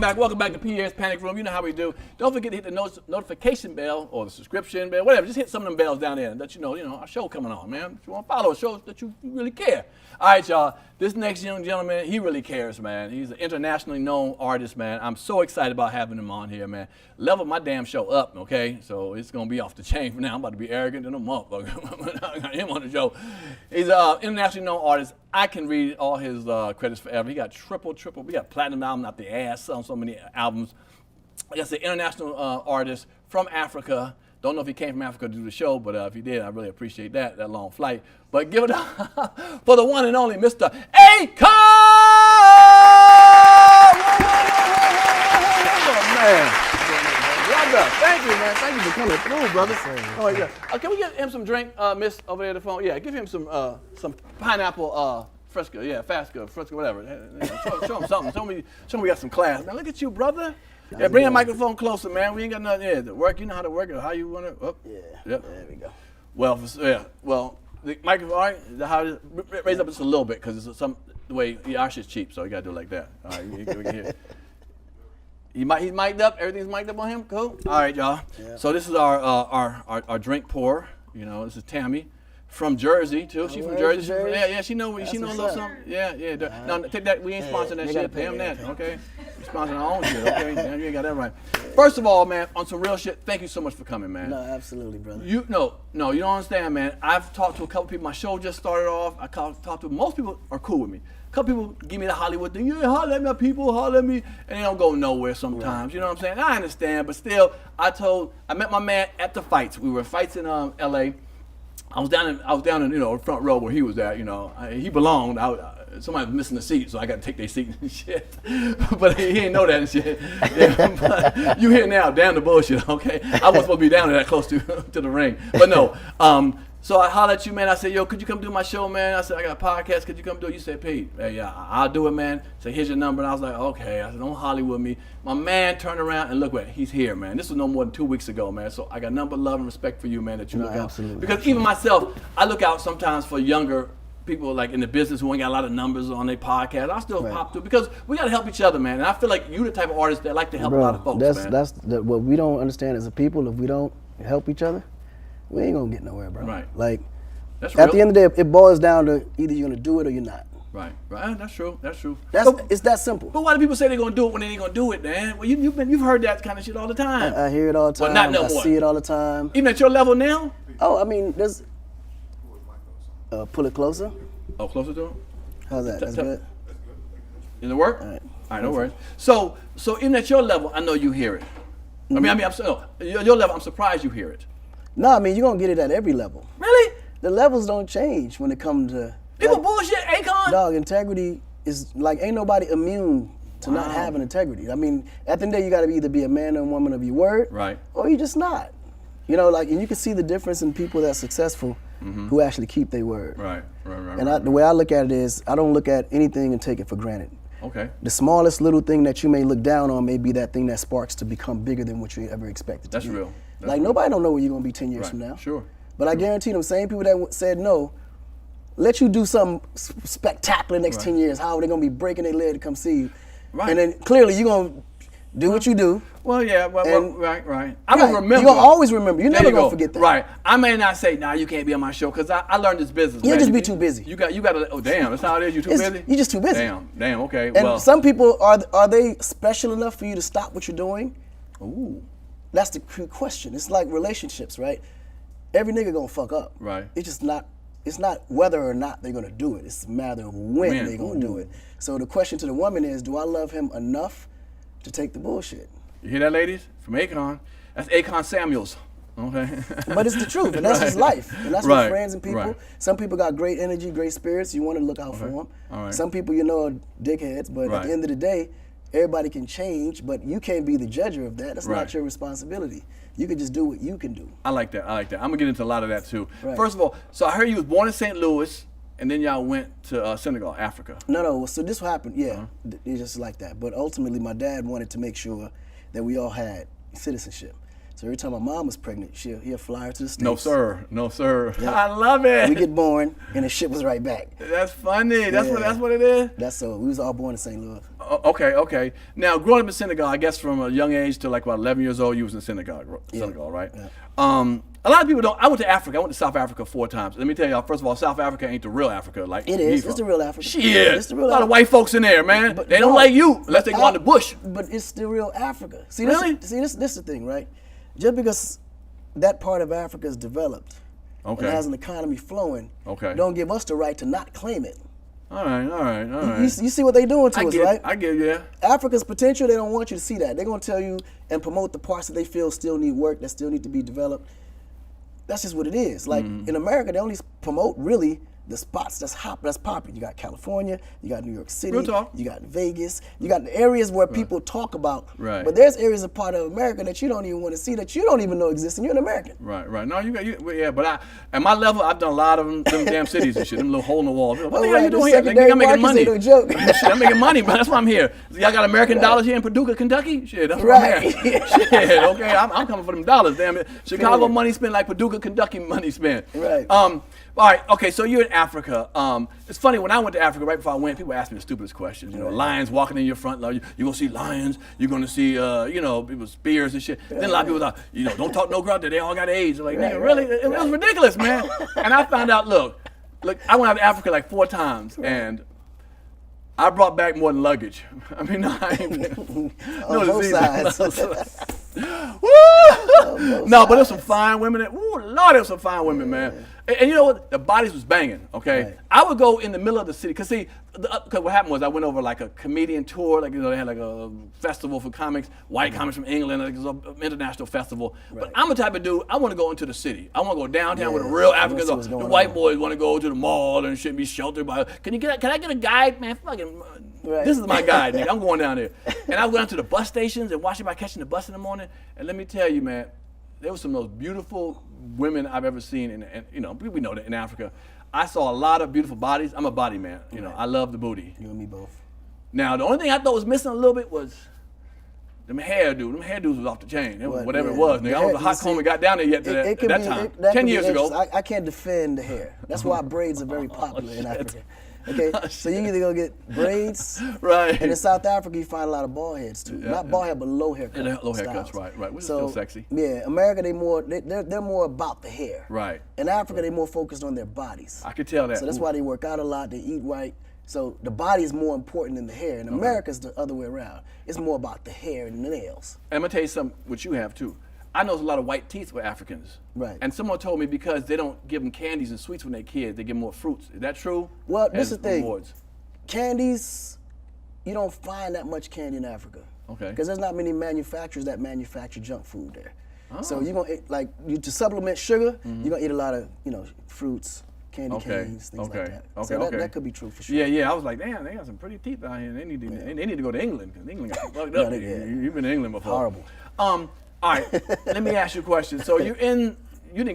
Welcome back to Pierre's Panic Room. You know how we do. Don't forget to hit the notification bell or the subscription bell, whatever. Just hit some of them bells down there and let you know our show coming on, man. If you want to follow a show that you really care. All right, y'all. This next young gentleman, he really cares, man. He's an internationally known artist, man. I'm so excited about having him on here, man. Level my damn show up, okay? So it's going to be off the chain for now. I'm about to be arrogant in a motherfucker. I got him on the show. He's an internationally known artist. I can read all his credits forever. He got triple. We got platinum album out the ass on so many albums. That's an international artist from Africa. Don't know if he came from Africa to do the show, but if he did, I really appreciate that long flight. But give it up for the one and only Mr. Akon! Oh, man. Brother, thank you, man. Thank you for coming through, brother. Oh, yeah. Can we get him some drink, miss, over there at the phone? Yeah, give him some pineapple fresco. Yeah, fresco, whatever. Show him something. Show him we got some class. Man, look at you, brother. Yeah, bring the microphone closer, man. We ain't got nothing to work. You know how to work it, how you want it. Oh, yeah. Yep. There we go. Well, the microphone, all right, raise up just a little bit, because it's the way, our shit's cheap, so you got to do it like that. All right, we can hear. He's mic'd up, everything's mic'd up on him, cool? All right, y'all. Yeah. So this is our drink pour. This is Tammy. From Jersey too. She's from Jersey. Yeah, she know a little something. Yeah. No, take that. We ain't sponsoring that shit. Pay him that, okay? We sponsoring our own shit, okay? Yeah, you ain't got that right. First of all, man, on some real shit, thank you so much for coming, man. No, absolutely, brother. You don't understand, man. I've talked to a couple people. My show just started off. I talked to most people are cool with me. A couple people give me the Hollywood thing. Yeah, holler at my people, holler at me, and they don't go nowhere sometimes. Right. You know what I'm saying? I understand, but still, I met my man at the fights. We were at fights in L.A. I was down in the front row where he was at. He belonged. Somebody was missing the seat, so I got to take their seat and shit. But he didn't know that and shit. Yeah, but you here now, damn the bullshit, okay? I wasn't supposed to be down there that close to the ring, but no. So I hollered at you, man. I said, yo, could you come do my show, man? I said, I got a podcast. Could you come do it? You said, Pete, hey, yeah, I'll do it, man. So here's your number. And I was like, okay. I said, don't Hollywood me. My man turned around and look what, he's here, man. This was no more than 2 weeks ago, man. So I got nothing but love and respect for you, man, that you look out. Absolutely. Because even myself, I look out sometimes for younger people like in the business who ain't got a lot of numbers on their podcast. I still pop through because we got to help each other, man. And I feel like you the type of artist that like to help a lot of folks, man. That's what we don't understand as a people. If we don't help each other, we ain't gonna get nowhere, bro. Right. Like, that's at the end of the day, it boils down to either you're gonna do it or you're not. Right. That's true. It's that simple. But why do people say they're gonna do it when they ain't gonna do it, man? Well, you've heard that kind of shit all the time. I hear it all the time. But not no I more. see it all the time. Even at your level now? Oh, I mean, there's. Pull it closer. Oh, closer to him? How's that? That's good. Does it work? All right, no worries. So even at your level, I know you hear it. Mm-hmm. Your level, I'm surprised you hear it. No, I mean, you're gonna get it at every level. Really? The levels don't change when it comes to people bullshit, Akon. Dog, integrity is like ain't nobody immune to not having integrity. I mean, at the end of the day, you gotta either be a man or a woman of your word, right? Or you just not. And you can see the difference in people that's successful who actually keep their word. Right. And the way I look at it is, I don't look at anything and take it for granted. Okay. The smallest little thing that you may look down on may be that thing that sparks to become bigger than what you ever expected to be. That's real. Nobody don't know where you're gonna be 10 years from now. Sure. But I guarantee them same people that said no, let you do something spectacular next 10 years. How are they gonna be breaking their leg to come see you? Right. And then clearly you're gonna do what you do. Well, yeah, right. I'm gonna remember. You're gonna always remember. You're never gonna forget that. Right. I may not say, nah, you can't be on my show, because I learned this business. You'll just be too busy. You got to, oh, damn, that's how it is. You too busy? You're just too busy. Damn, okay. And some people, are they special enough for you to stop what you're doing? Ooh. That's the question. It's like relationships, right? Every nigga gonna fuck up. Right. It's not whether or not they're gonna do it. It's a matter of when they're gonna do it. So the question to the woman is, do I love him enough to take the bullshit? You hear that, ladies? From Akon. That's Akon Samuels. Okay. But it's the truth, and that's just life. And that's with friends and people. Right. Some people got great energy, great spirits. You want to look out for them. All right. Some people are dickheads, but at the end of the day, everybody can change, but you can't be the judger of that. That's not your responsibility. You can just do what you can do. I like that. I'm gonna get into a lot of that too. Right. First of all, so I heard you was born in St. Louis, and then y'all went to Senegal, Africa. No. So this happened. Yeah, it's just like that. But ultimately, my dad wanted to make sure that we all had citizenship. So every time my mom was pregnant, he'd fly her to the States. No, sir. Yeah. I love it. We get born, and the ship was right back. That's funny. That's what it is. We was all born in St. Louis. Okay. Now, growing up in Senegal, I guess from a young age to like about 11 years old, you was in Senegal, right? Yeah. A lot of people don't. I went to Africa. I went to South Africa 4 times. Let me tell y'all, first of all, South Africa ain't the real Africa. Like it is. It's the real Africa. Shit. It's the real a lot of white folks in there, man. But they don't like you unless they go out the bush. But it's the real Africa. See, really? This is the thing, right? Just because that part of Africa is developed and has an economy flowing, don't give us the right to not claim it. All right. You see what they doing to us, right? I get you. Africa's potential, they don't want you to see that. They're going to tell you and promote the parts that they feel still need work, that still need to be developed. That's just what it is. Like in America, they only promote really the spots that's popping. You got California, you got New York City, you got Vegas, you got the areas where people talk about. Right. But there's areas of part of America that you don't even want to see, that you don't even know exist, and you're an American. Right. No, but at my level, I've done a lot of them damn cities and shit. Them little hole in the wall. What the hell you doing here? Like, I'm making money. No joke. Shit, I'm making money, man. That's why I'm here. Y'all got American dollars here in Paducah, Kentucky? Shit, that's where I'm at. Shit, okay. I'm coming for them dollars, damn it. Chicago money spent like Paducah, Kentucky money spent. Right. All right, okay, so you're in Africa. It's funny, when I went to Africa, right before I went, people asked me the stupidest questions. You know, lions walking in your front, like, you're going to see lions, you're going to see, people spears and shit. Then a lot of people thought, don't talk no crowd, they all got AIDS. Like, nigga, really? It was ridiculous, man. And I found out, look, I went out to Africa like 4 times, and I brought back more than luggage. I mean, I ain't both sides. Woo! No, but there's some fine women. Lord, there's some fine women, man. And you know what? The bodies was banging, okay? Right. I would go in the middle of the city, because what happened was I went over like a comedian tour, they had like a festival for comics, white comics from England, like it was an international festival. Right. But I'm the type of dude, I want to go into the city. I want to go downtown with the real Africans. The white boys want to go to the mall and shit, be sheltered by, can I get a guide? Man, fucking, this is my guide, nigga. I'm going down there. And I went out to the bus stations and watched everybody catching the bus in the morning. And let me tell you, man, there was some of the most beautiful women I've ever seen, and we know that in Africa. I saw a lot of beautiful bodies. I'm a body man, I love the booty. You and me both. Now, the only thing I thought was missing a little bit was them hairdos. Them hairdos was off the chain. It was whatever it was, nigga. I don't know how comb it got down there yet at that time. 10 years ago. I can't defend the hair. That's why braids are very popular in Africa. Okay, so you either go get braids, right? And in South Africa, you find a lot of bald heads too. Not bald head, but low haircuts. Low haircuts, right. Which is still sexy. Yeah, America, they're more about the hair. Right. In Africa, they're more focused on their bodies. I could tell that. So that's why they work out a lot. They eat right. So the body is more important than the hair. In America, it's the other way around. It's more about the hair and the nails. And I'm gonna tell you something, which you have too. I know there's a lot of white teeth with Africans. Right. And someone told me because they don't give them candies and sweets when they're kids, they give them more fruits. Is that true? Well, this is the thing. Candies, you don't find that much candy in Africa. Okay. Because there's not many manufacturers that manufacture junk food there. Oh. So you're gonna eat, to supplement sugar, you're gonna eat a lot of fruits, candy canes, things like that. So that could be true for sure. Yeah. I was like, damn, they got some pretty teeth out here. They need to go to England, because England got fucked up. You've been to England before. Horrible. All right, let me ask you a question. So you didn't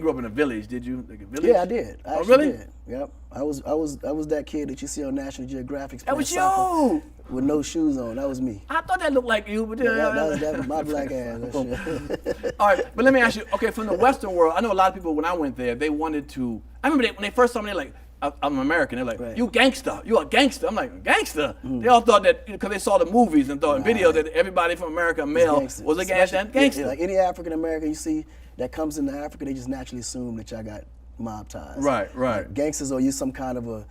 grow up in a village, did you? Like a village? Yeah, I did. I really? Did. Yep. I was that kid that you see on National Geographic. That was you! With no shoes on. That was me. I thought that looked like you, but that was my black ass. All right, but let me ask you. Okay, from the Western world, I know a lot of people when I went there, they wanted to. I remember when they first saw me, they're like, I'm American. They're like, you gangster. You a gangster. I'm like, gangster? They all thought that, because they saw the movies and thought in videos that everybody from America, male, was a gangster. Yeah, like any African American you see that comes into Africa, they just naturally assume that y'all got mob ties. Right. Like gangsters, or you some kind of a,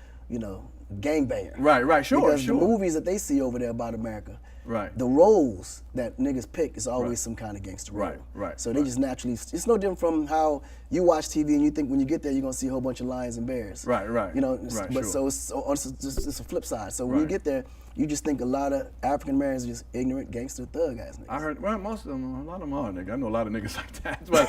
gangbanger. Right, sure. Because the movies that they see over there about America, right, the roles that niggas pick is always some kind of gangster role. Right. So they just naturally, it's no different from how you watch TV and you think when you get there you're gonna see a whole bunch of lions and bears. Right. But sure. so it's a flip side. So when you get there, you just think a lot of African Americans are just ignorant gangster thug ass niggas. I heard, most of them, a lot of them are, nigga. I know a lot of niggas like that, but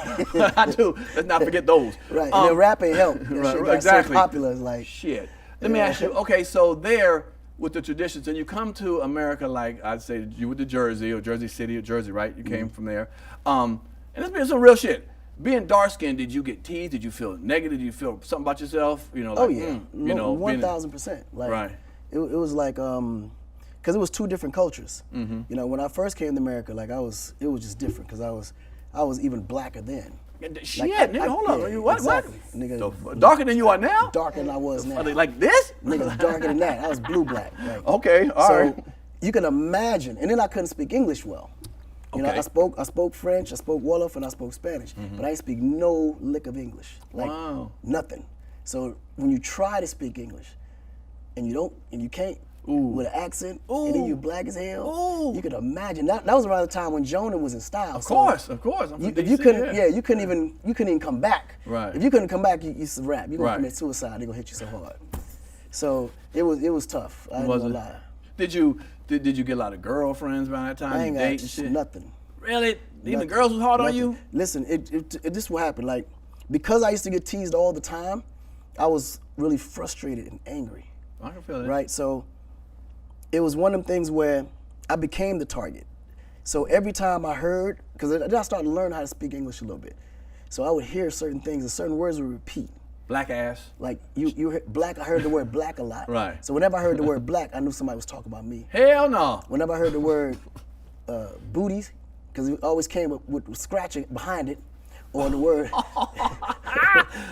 I do. Let's not forget those. Right. And their rap ain't help. Exactly. So popular, it's like shit. Let me ask you. Okay, so there with the traditions, and you come to America, like I'd say you went to Jersey or Jersey City or Jersey, right? You came from there, and it's been some real shit. Being dark skinned, did you get teased? Did you feel negative? Did you feel something about yourself? 1000%. Like, right. It was like because it was 2 different cultures. When I first came to America, like it was just different because I was even blacker then. Shit, nigga, hold on. Yeah, what? Exactly. Nigga, darker than you are now? Darker than I was now. Are they like this? Niggas darker than that. I was blue black. Like, okay, all right. you can imagine. And then I couldn't speak English well. You know, Okay. I spoke French, I spoke Wolof, and I spoke Spanish, but I didn't speak no lick of English, like Wow. nothing. So when you try to speak English, and you can't with an accent, and then you black as hell, you can imagine. That was around the time when Jonah was in style. Of course. I'm from You, DC, if you couldn't, you couldn't even come back. Right. If you couldn't come back, it's a wrap. You're gonna Right. commit suicide. They're gonna hit you so hard. So it was tough. I ain't gonna lie. Did you get a lot of girlfriends around that time? I ain't You got date and shit? nothing. Really? Even Nothing. girls was hard on Nothing. you? Listen, this is what happened. Like, because I used to get teased all the time, I was really frustrated and angry. I can feel that. Right? So it was one of them things where I became the target. So every time I heard, because then I started to learn how to speak English a little bit. So I would hear certain things and certain words would repeat. Black ass. Like you heard black, I heard the word black a lot. Right. So whenever I heard the word black, I knew somebody was talking about me. Hell no. Whenever I heard the word booties, because it always came with scratching behind it, or the word,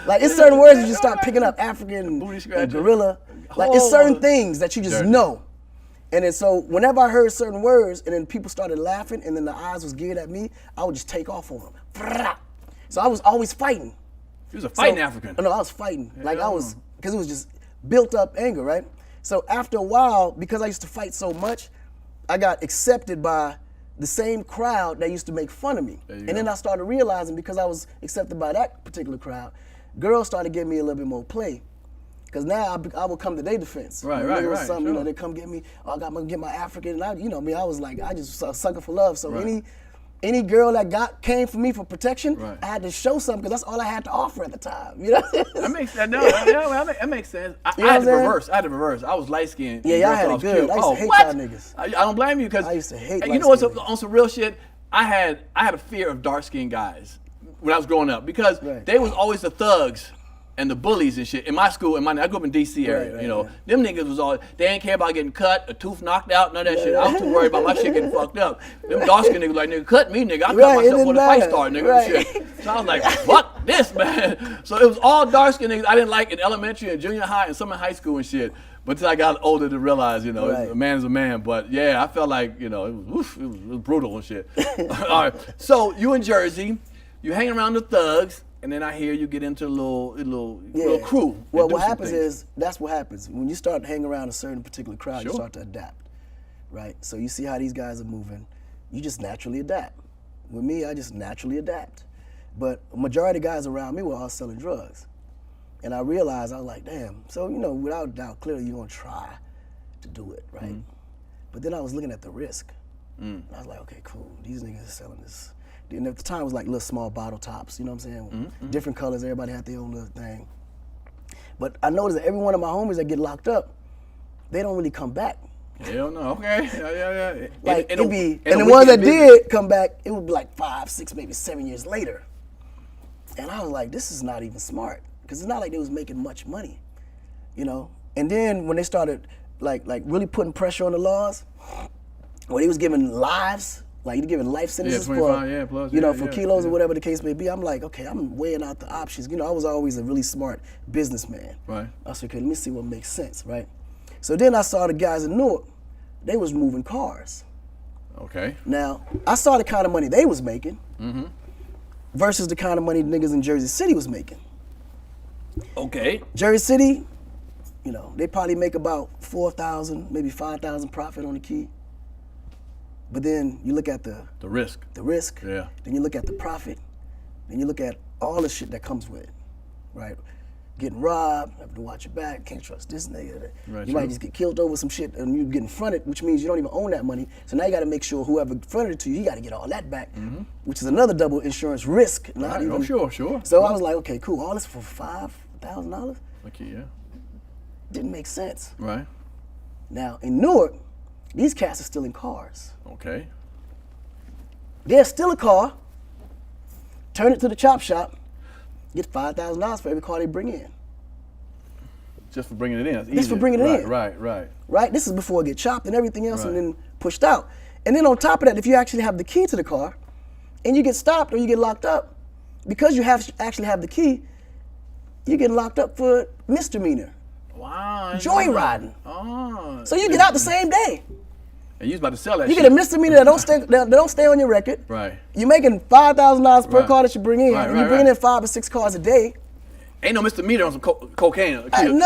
like it's certain words you just start picking up, African, Booty and scratcher. gorilla, like it's certain things that you just Dirty. know. And then so whenever I heard certain words, and then people started laughing, and then the eyes was geared at me, I would just take off on them. So I was always fighting. You was a fighting So- African. No, I was fighting. Like I Hell was, no. because it was just built up anger, right? So after a while, because I used to fight so much, I got accepted by the same crowd that used to make fun of me. And then I started realizing, because I was accepted by that particular crowd, girls started giving me a little bit more play. Because now I would come to their defense. Right, When right, there was right, something, sure. they come get me, I got to get my African, and I was like, I just a sucker for love. So Right. any girl that came for me for protection, Right. I had to show something, because that's all I had to offer at the time. You know what I'm saying? That makes that, no, that makes sense. I You know had what the I'm saying? reverse. I had the reverse. I was light skinned. Yeah, y'all had it good. I used to hate what? y'all niggas. I don't blame you, because I used to hate you know what's light-skinned on some real shit. I had a fear of dark skinned guys when I was growing up, because Right. they was always the thugs and the bullies and shit in my school. I grew up in DC area. Right, you know, right. them niggas was all, they ain't care about getting cut, a tooth knocked out, none of that shit. I was too worried about my shit getting fucked up. Them dark skinned niggas like, nigga, cut me, nigga. I cut Right, it myself didn't before the fight matter. started, nigga. Right. Shit. So I was like, fuck this, man. So it was all dark skinned niggas I didn't like in elementary and junior high and some in high school and shit. But until I got older to realize, you know, Right. a man is a man. But yeah, I felt like, you know, it was brutal and shit. All right. So you in Jersey, you hang around the thugs, and then I hear you get into a little crew. and Well, do what some happens things. is, that's what happens. When you start hanging around a certain particular crowd, you Sure. start to adapt, right? So you see how these guys are moving, you just naturally adapt. With me, I just naturally adapt. But a majority of guys around me were all selling drugs. And I realized, I was like, damn. So, you know, without a doubt, clearly you're gonna try to do it, right? But then I was looking at the risk. And I was like, okay, cool. These niggas are selling this. And at the time, it was like little small bottle tops, you know what I'm saying? Different colors, everybody had their own little thing. But I noticed that every one of my homies that get locked up, they don't really come back. Hell no. Okay. Yeah. Like, In it'd a- be, in and a the ones that weekend business. did come back, it would be like 5, 6, maybe 7 years later. And I was like, this is not even smart. Because it's not like they was making much money, you know? And then when they started like really putting pressure on the laws, when they was giving lives, like you giving life sentences 25, for, yeah, plus, you know, yeah, for yeah, kilos yeah. or whatever the case may be, I'm like, okay, I'm weighing out the options. You know, I was always a really smart businessman. Right. I said, okay, let me see what makes sense, right? So then I saw the guys in Newark, they was moving cars. Okay. Now, I saw the kind of money they was making versus the kind of money niggas in Jersey City was making. Okay. Jersey City, you know, they probably make about 4,000, maybe 5,000 profit on the key. But then you look at the risk. risk, Yeah. then you look at the profit, then you look at all the shit that comes with it, right? Getting robbed, having to watch your back, can't trust this nigga. Right, You true. might just get killed over some shit and you getting fronted, which means you don't even own that money. So now you gotta make sure whoever fronted it to you, you gotta get all that back, which is another double insurance risk. Not Right. even, Oh, sure. So I was like, okay, cool, all this for $5,000? Okay, yeah. Didn't make sense. Right. Now, in Newark, these cats are still in cars. Okay. There's still a car, turn it to the chop shop, get $5,000 for every car they bring in. Just for bringing it in. That's Just for easy. bringing it Right, in. Right. Right? This is before it get chopped and everything else Right. and then pushed out. And then on top of that, if you actually have the key to the car and you get stopped or you get locked up, because you actually have the key, you get locked up for misdemeanor, Wow. joyriding. Oh. So you get out the same day. And you was about to sell that You shit. get a misdemeanor that don't stay on your record. Right. You're making $5,000 per Right. car that you bring in, Right, and right, you're bringing right. in 5 or 6 cars a day. Ain't no misdemeanor on some cocaine. None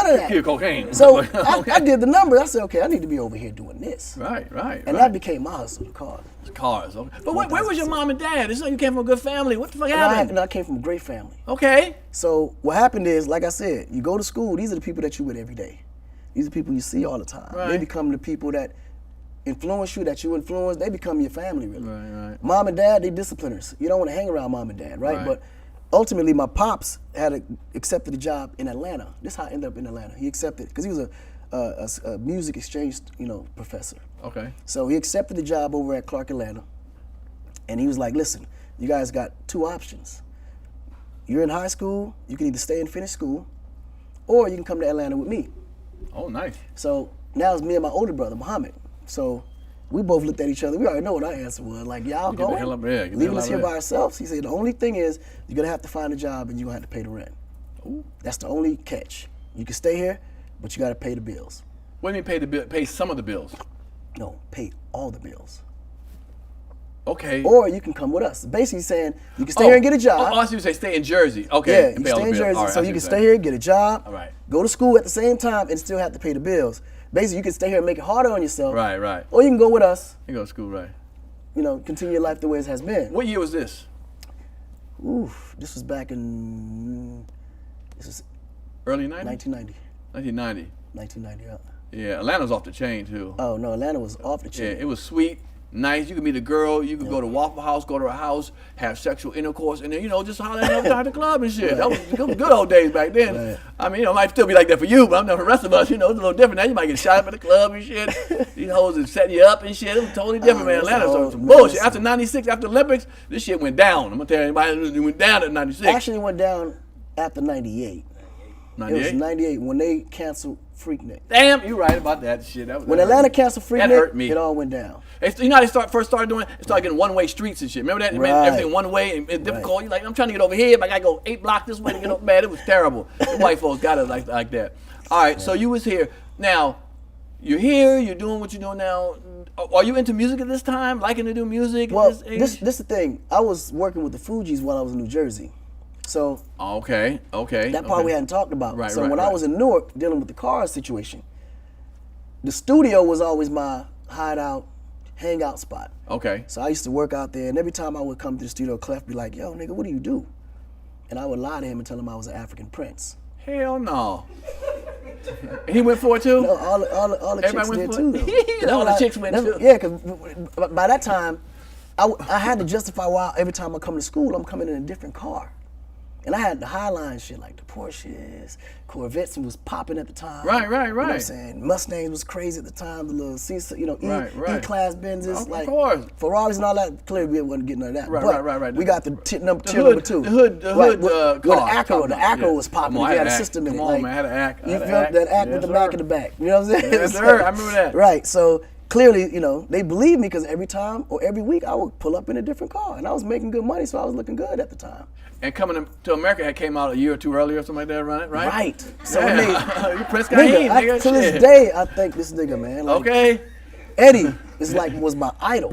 of that. Pure cocaine. So Okay. I did the numbers. I said, okay, I need to be over here doing this. Right. And that became my hustle, the car. Cars. Okay. But where was your mom and dad? It's like you came from a good family. What the fuck happened? I came from a great family. Okay. So what happened is, like I said, you go to school, these are the people that you with every day. These are people you see all the time. Right. They become the people that influence you, that you influence. They become your family, really. Right. Mom and dad, they discipliners. You don't want to hang around mom and dad, right? Right. But ultimately, my pops accepted a job in Atlanta. This is how I ended up in Atlanta. He accepted, because he was a music exchange, professor. Okay. So he accepted the job over at Clark Atlanta. And he was like, listen, you guys got 2 options. You're in high school, you can either stay and finish school, or you can come to Atlanta with me. Oh, nice. So now it's me and my older brother, Muhammad. So we both looked at each other. We already know what our answer was. Like, y'all Get the going? hell up there. Get the Leaving hell us out here of by there. ourselves? He said, the only thing is, you're going to have to find a job and you're going to have to pay the rent. Ooh. That's the only catch. You can stay here, but you got to pay the bills. What do you mean pay some of the bills? No, pay all the bills. Okay. Or you can come with us. Basically saying, you can stay here and get a job. Oh, I see you say stay in Jersey. Okay. Yeah, and you pay all stay the in bills. Jersey, All right, so I see you can what stay you're here, get a job, All right. go to school at the same time, and still have to pay the bills. Basically, you can stay here and make it harder on yourself. Right. Or you can go with us, You go to school, right. continue your life the way it has been. What year was this? Oof, this was back in, this was Early 90s? 1990. 1990. 1990, Yeah, Atlanta's off the chain, too. Oh, no, Atlanta was off the Yeah, chain. it was sweet, nice. You could meet a girl. You could go to Waffle House, go to her house, have sexual intercourse, and then, just holler at her at the club and shit. That was good old days back then. Right. I mean, it might still be like that for you, but I'm not for the rest of us. It's a little different now. You might get shot up at the club and shit. These hoes is setting you up and shit. It was totally different, man. that's Atlanta a started whole- some bullshit. listen. After 96, after Olympics, this shit went down. I'm going to tell anybody, it went down at 96. Actually, it went down after 98. It was 98? 98 when they canceled Freaknik. Damn, you're right about that shit. When Atlanta canceled That hurt Freaknik, me. it all went down. You know how they first started doing it? They started getting one-way streets and shit. Remember that? It made Right. everything one way and it's difficult. You're like, I'm trying to get over here, but I gotta go 8 blocks this way to get over. Man, it was terrible. The white folks got it like that. All right, so you was here. Now, you're here, you're doing what you're doing now. Are you into music at this time? Liking to do music Well, at this age? this is the thing. I was working with the Fugees while I was in New Jersey. So Okay. that part we hadn't talked about. Right, So right, when I right. was in Newark dealing with the car situation, the studio was always my hideout, hangout spot. Okay. So I used to work out there, and every time I would come to the studio, Clef be like, yo, nigga, what do you do? And I would lie to him and tell him I was an African prince. Hell no. He went for it too? No, all the chicks Everybody did went too, for though. it? All the chicks went too. Yeah, because by that time, I had to justify why every time I come to school, I'm coming in a different car. And I had the Highline shit, like the Porsches, Corvettes was popping at the time. Right. You know what I'm saying? Mustangs was crazy at the time, the little Right. E-class Benzes. Of course. Ferraris and all that, clearly we wasn't getting none of that. Right, But right. we got the tier number hood- 2. the hood with the car. Acro. The Acro Yeah. was popping. Come on, We I had a had an system in Come it. on, like, man, I had an act. You felt that act with the Mac in the back. You know what I'm saying? Yes, sir. I remember that. Right. So clearly, they believed me because every time or every week I would pull up in a different car, and I was making good money, so I was looking good at the time. And Coming to America had came out a year or two earlier or something like that, right? Right. So Yeah. You Prince nigga, Kaheem, nigga. to this shit. day, I think this nigga, man. Like, Okay. Eddie was my idol.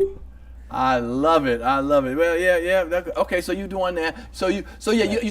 I love it. Well, yeah. Okay, so you doing that? So you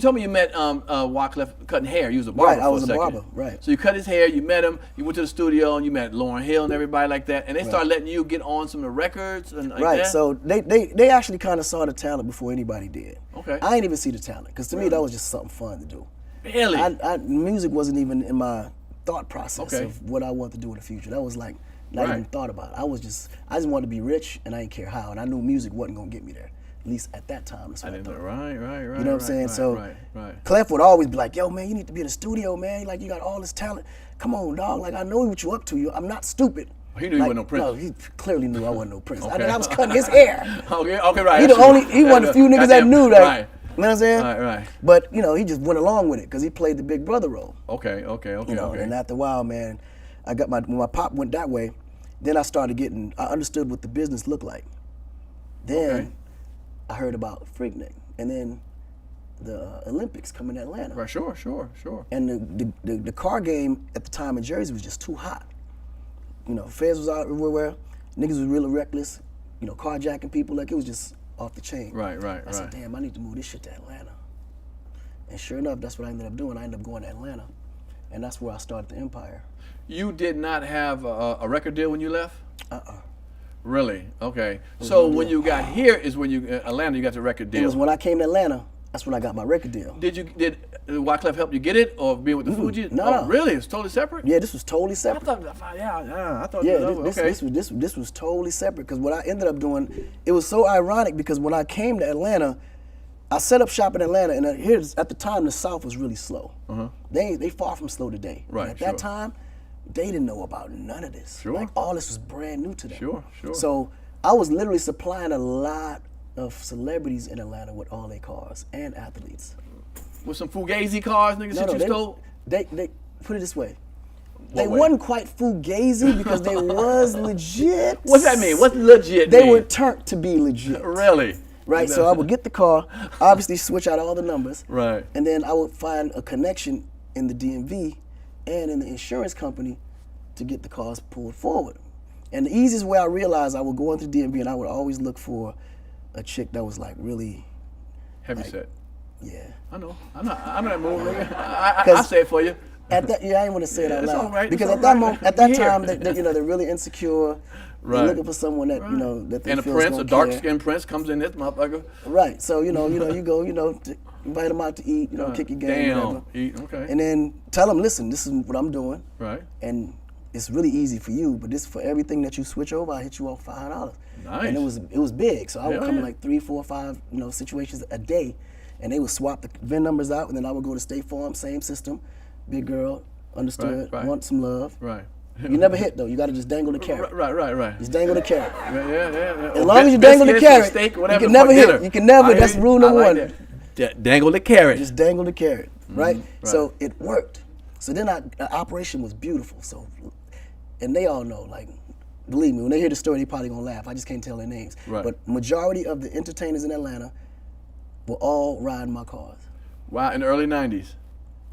told me you met Wyclef cutting hair. You was a barber Right, I for was a a second. barber, right. So you cut his hair. You met him. You went to the studio and you met Lauryn Hill and everybody like that. And they started letting you get on some of the records and like Right. that. So they actually kind of saw the talent before anybody did. Okay. I ain't even see the talent because to me that was just something fun to do. Really? Music wasn't even in my thought process Okay. of what I want to do in the future. That was like not even thought about. I just wanted to be rich and I didn't care how. And I knew music wasn't gonna get me there. At least at that time. That's what I thought. Right. You know what I'm saying? Right. Clef would always be like, yo, man, you need to be in the studio, man. Like, you got all this talent. Come on, dog. Like, I know what you up to. I'm not stupid. He knew you wasn't no Prince. No, he clearly knew I wasn't no Prince. Okay. I was cutting his hair. Okay, right. He one of the few niggas that knew that. Right. You know what I'm saying? Right. But, he just went along with it because he played the big brother role. Okay. And after a while, man, when my pop went that way, then I understood what the business looked like. Then I heard about Freaknik, and then the Olympics come in Atlanta. Right. Sure. And the car game at the time in Jersey was just too hot. Feds was out everywhere. Niggas was really reckless, you know, carjacking people. Like, it was just off the chain. Right. I said, damn, I need to move this shit to Atlanta. And sure enough, that's what I ended up doing. I ended up going to Atlanta. And that's where I started the empire. You did not have a record deal when you left? Really? Okay. Was So no when deal. you got here is when you Atlanta, you got the record deal. It was when I came to Atlanta, that's when I got my record deal. Did Wyclef help you get it, or being with the Fugees? No. Oh, really? It's totally separate? Yeah, this was totally I separate. thought, I thought Yeah, that was okay. this was totally separate, because what I ended up doing, it was so ironic, because when I came to Atlanta, I set up shop in Atlanta, and here's, at the time, the South was really slow. They far from slow today. Right, And at sure. that time, they didn't know about none of this. Sure. Like, all this was brand new to them. Sure. So I was literally supplying a lot of celebrities in Atlanta with all their cars and athletes. With some Fugazi cars, niggas that you stole? They put it this way. What They way? wasn't quite Fugazi because they was legit. What's that mean? What's legit They mean? were turned to be legit. Really? Right, so I would get the car, obviously switch out all the numbers, Right. and then I would find a connection in the DMV and in the insurance company to get the cars pulled forward. And the easiest way I realized, I would go into DMV and I would always look for a chick that was like really, Heavy set. yeah. I know that move, nigga. I say it for you. At that, I didn't want to say it out it's loud all right, because it's at all that right. moment, at that Here. time, they're really insecure. Right. They're looking for someone that you know that they And a feel prince, is a gonna dark care. skinned prince comes in this motherfucker. Right. So you go, to invite them out to eat, kick your game, whatever. Eat, okay. And then tell them, listen, this is what I'm doing, Right. and it's really easy for you, but this for everything that you switch over, I hit you off $500. Nice. And it was big, so I would Hell come in yeah. like 3, 4, 5, situations a day, and they would swap the VIN numbers out, and then I would go to State Farm, same system, big girl, understood, Right. want some love. Right. You never hit though. You got to just dangle the carrot. Right. Just dangle the carrot. Yeah. As long as you dangle the carrot, you can never hit. You can never. That's rule number one. Dangle the carrot. Just dangle the carrot, right? right. So it worked. So then the operation was beautiful. So, and they all know, like, believe me, when they hear the story, they probably gonna laugh. I just can't tell their names. Right. But majority of the entertainers in Atlanta were all riding my cars, Wow, in the early 90s.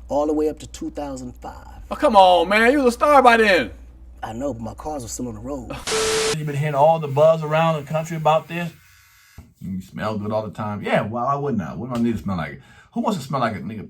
all the way up to 2005. Oh, come on, man. You was a star by then. I know, but my cars were still on the road. You've been hearing all the buzz around the country about this. You smell good all the time. Yeah, well, why wouldn't I? What do I need to smell like? Who wants to smell like a nigga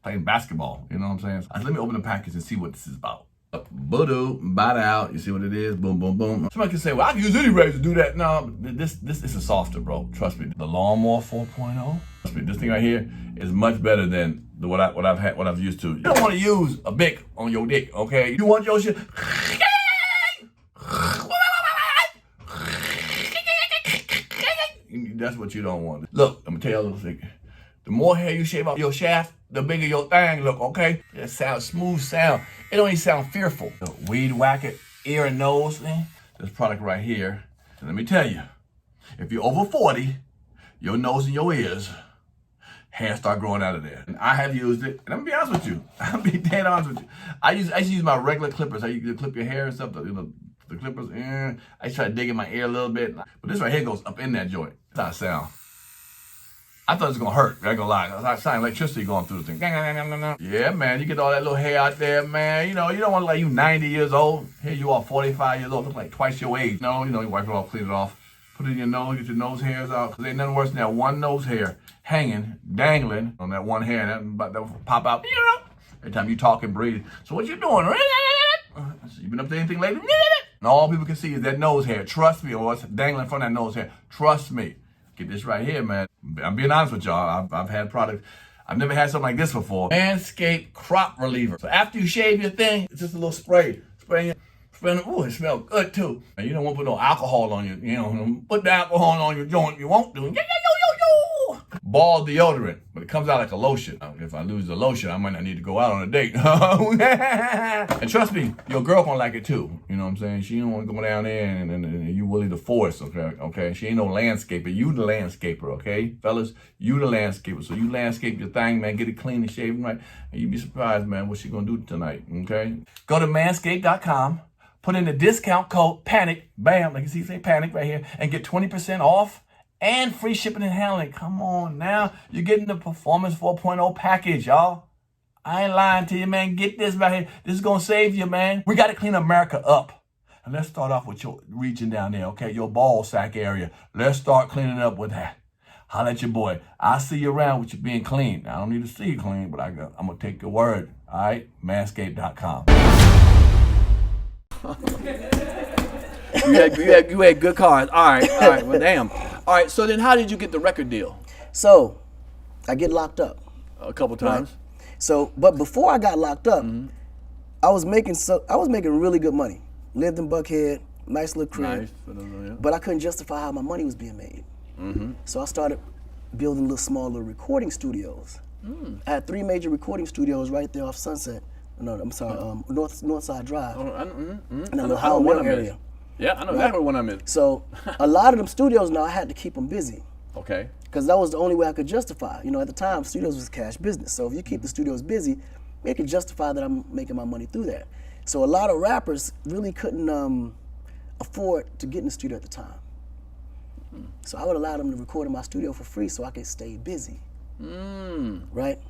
playing basketball? You know what I'm saying? Let me open the package and see what this is about. Boo-doo, bite out. You see what it is? Boom, boom, boom. Somebody can say, well, I can use any razor to do that. No, this is softer, bro. Trust me. The Lawnmower 4.0. Trust me, this thing right here is much better than what I've used to. You don't want to use a Bic on your dick, okay? You want your shit. That's what you don't want. Look, I'm gonna tell you a little secret. The more hair you shave off your shaft, the bigger your thing look, okay? It sounds smooth sound. It don't even sound fearful. The weed whacker, ear and nose thing. This product right here. And let me tell you, if you're over 40, your nose and your ears, hair start growing out of there. And I have used it, and I'm gonna be honest with you. I'm gonna be dead honest with you. I used to use my regular clippers. How you clip your hair and stuff, the clippers, I try to dig in my ear a little bit. But this right here goes up in that joint. That's how it sound. I thought it was gonna hurt. I ain't gonna lie. I sound electricity going through the thing. Yeah, man, you get all that little hair out there, man. You don't want to like you 90 years old. Here you are 45 years old, look like twice your age. No, you wipe it off, clean it off. Put it in your nose, get your nose hairs out. Cause ain't nothing worse than that one nose hair hanging, dangling on that one hair. That will pop out every time you talk and breathe. So what you doing? So you been up to anything lately? And all people can see is that nose hair. Trust me, or what's dangling from that nose hair. Trust me. Get this right here, man. I'm being honest with y'all. I've had products. I've never had something like this before. Manscaped Crop Reliever. So after you shave your thing, it's just a little spray. Spraying. Ooh, it smells good too. And you don't want to put no alcohol on you. Put the alcohol on your joint. You won't do. Ball deodorant, but it comes out like a lotion. If I lose the lotion, I might not need to go out on a date. And trust me, your girl gonna like it too. You know what I'm saying? She don't want to go down there and you Willie the Force, okay? She ain't no landscaper. You the landscaper, okay? Fellas, you the landscaper. So you landscape your thing, man. Get it clean and shaven right. And you be surprised, man, what she gonna do tonight, okay? Go to manscaped.com. Put in the discount code PANIC, bam, like you see, say PANIC right here, and get 20% off and free shipping and handling. Come on now. You're getting the Performance 4.0 package, y'all. I ain't lying to you, man. Get this right here. This is going to save you, man. We got to clean America up. And let's start off with your region down there, okay? Your ball sack area. Let's start cleaning up with that. Holla at your boy. I see you around with you being clean. I don't need to see you clean, but I'm going to take your word. All right? Manscaped.com. you had good cards. All right. Well, damn. All right. So then, how did you get the record deal? So, I get locked up A couple times. Right. So, but before I got locked up, I was making really good money. Lived in Buckhead, nice little crib. Nice. Yeah. But I couldn't justify how my money was being made. So I started building little smaller recording studios. I had 3 major recording studios right there off Sunset. No, I'm sorry, Northside Drive. In that little Howell Mill area. Yeah, I know exactly what I'm in. So a lot of them studios now, I had to keep them busy. Okay. Because that was the only way I could justify. You know, at the time, studios was a cash business. So if you keep the studios busy, it could justify that I'm making my money through that. So a lot of rappers really couldn't afford to get in the studio at the time. So I would allow them to record in my studio for free so I could stay busy. Right?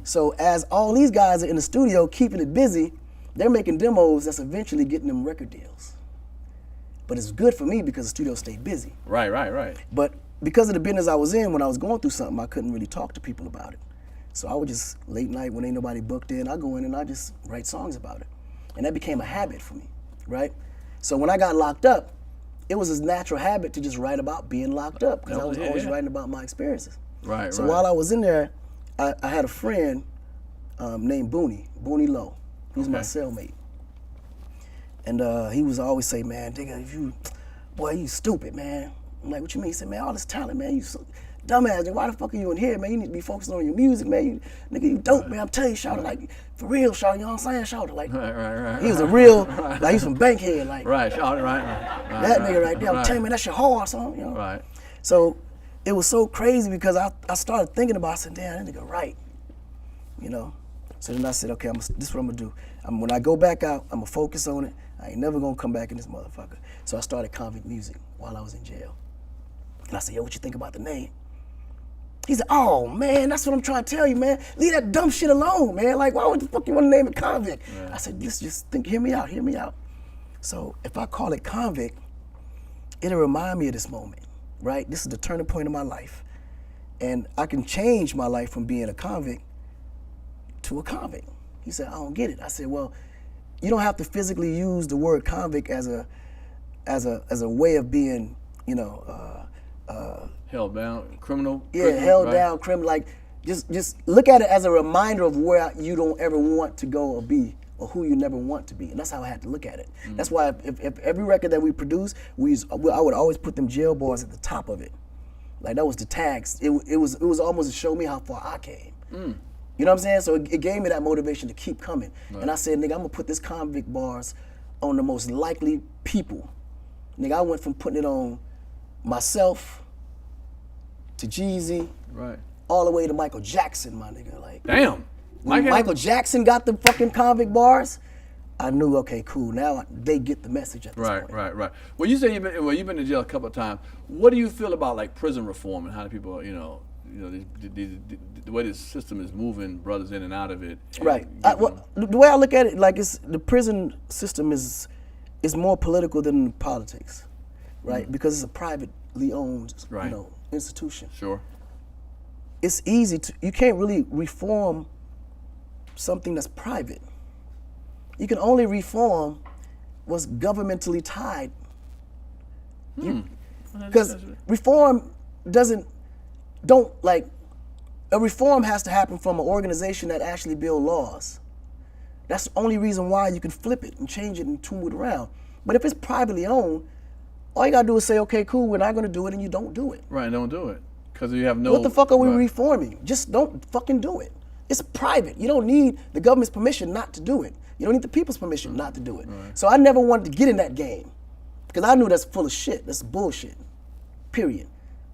So as all these guys are in the studio keeping it busy, they're making demos that's eventually getting them record deals. But it's good for me because the studio stayed busy. Right. But because of the business I was in, when I was going through something, I couldn't really talk to people about it. So I would just, late night when ain't nobody booked in, I go in and I just write songs about it. And that became a habit for me, right? So when I got locked up, it was a natural habit to just write about being locked up because I was always writing about my experiences. Right. So while I was in there, I had a friend named Booney Lowe. He was my cellmate. And he was always say, man, nigga, you stupid, man. I'm like, what you mean? He said, man, all this talent, man, you so dumbass, man, why the fuck are you in here, man? You need to be focusing on your music, man. You dope, man. I'm telling you, Shawty, like, for real, Shawty, you know what I'm saying, Shawty? Like, Right. he was a real, like, he's from Bankhead, like. Right, Shawty, right. That nigga right there, I'm telling you, man, that's your heart, son, you know? Right. So it was so crazy because I started thinking about it, I said, damn, that nigga right, you know? So then I said, okay, this is what I'm gonna do. When I go back out, I'm gonna focus on it. I ain't never gonna come back in this motherfucker. So I started Convict Music while I was in jail. And I said, yo, what you think about the name? He said, oh man, that's what I'm trying to tell you, man. Leave that dumb shit alone, man. Like, why would the fuck you want to name it Convict? I said, just think, hear me out. So if I call it Convict, it'll remind me of this moment, right? This is the turning point of my life. And I can change my life from being a convict to a convict. He said, I don't get it. I said, well, you don't have to physically use the word convict as a way of being, you know, held down, criminal. Yeah, held down, criminal. Like, just look at it as a reminder of where you don't ever want to go or be, or who you never want to be. And that's how I had to look at it. That's why if every record that we produce, I would always put them jail bars at the top of it. Like, that was the tags. It was almost to show me how far I came. You know what I'm saying? So it gave me that motivation to keep coming. Right. And I said, nigga, I'm gonna put this convict bars on the most likely people. Nigga, I went from putting it on myself to Jeezy, right, all the way to Michael Jackson, my nigga. Like, damn. When Michael Jackson got the fucking convict bars, I knew, okay, cool. Now they get the message at this point. Right. Well, you say you've been to jail a couple of times. What do you feel about like prison reform and how do people, the way this system is moving brothers in and out of it? Right. The way I look at it, like, the prison system is more political than politics, right? Because it's a privately owned, institution. Sure. It's easy you can't really reform something that's private. You can only reform what's governmentally tied. Because reform a reform has to happen from an organization that actually build laws. That's the only reason why you can flip it and change it and move it around. But if it's privately owned, all you gotta do is say, okay, cool, we're not gonna do it, and you don't do it. Right, don't do it. Because you have no... What the fuck are we reforming? Just don't fucking do it. It's private. You don't need the government's permission not to do it. You don't need the people's permission not to do it. Right. So I never wanted to get in that game because I knew that's full of shit. That's bullshit, period.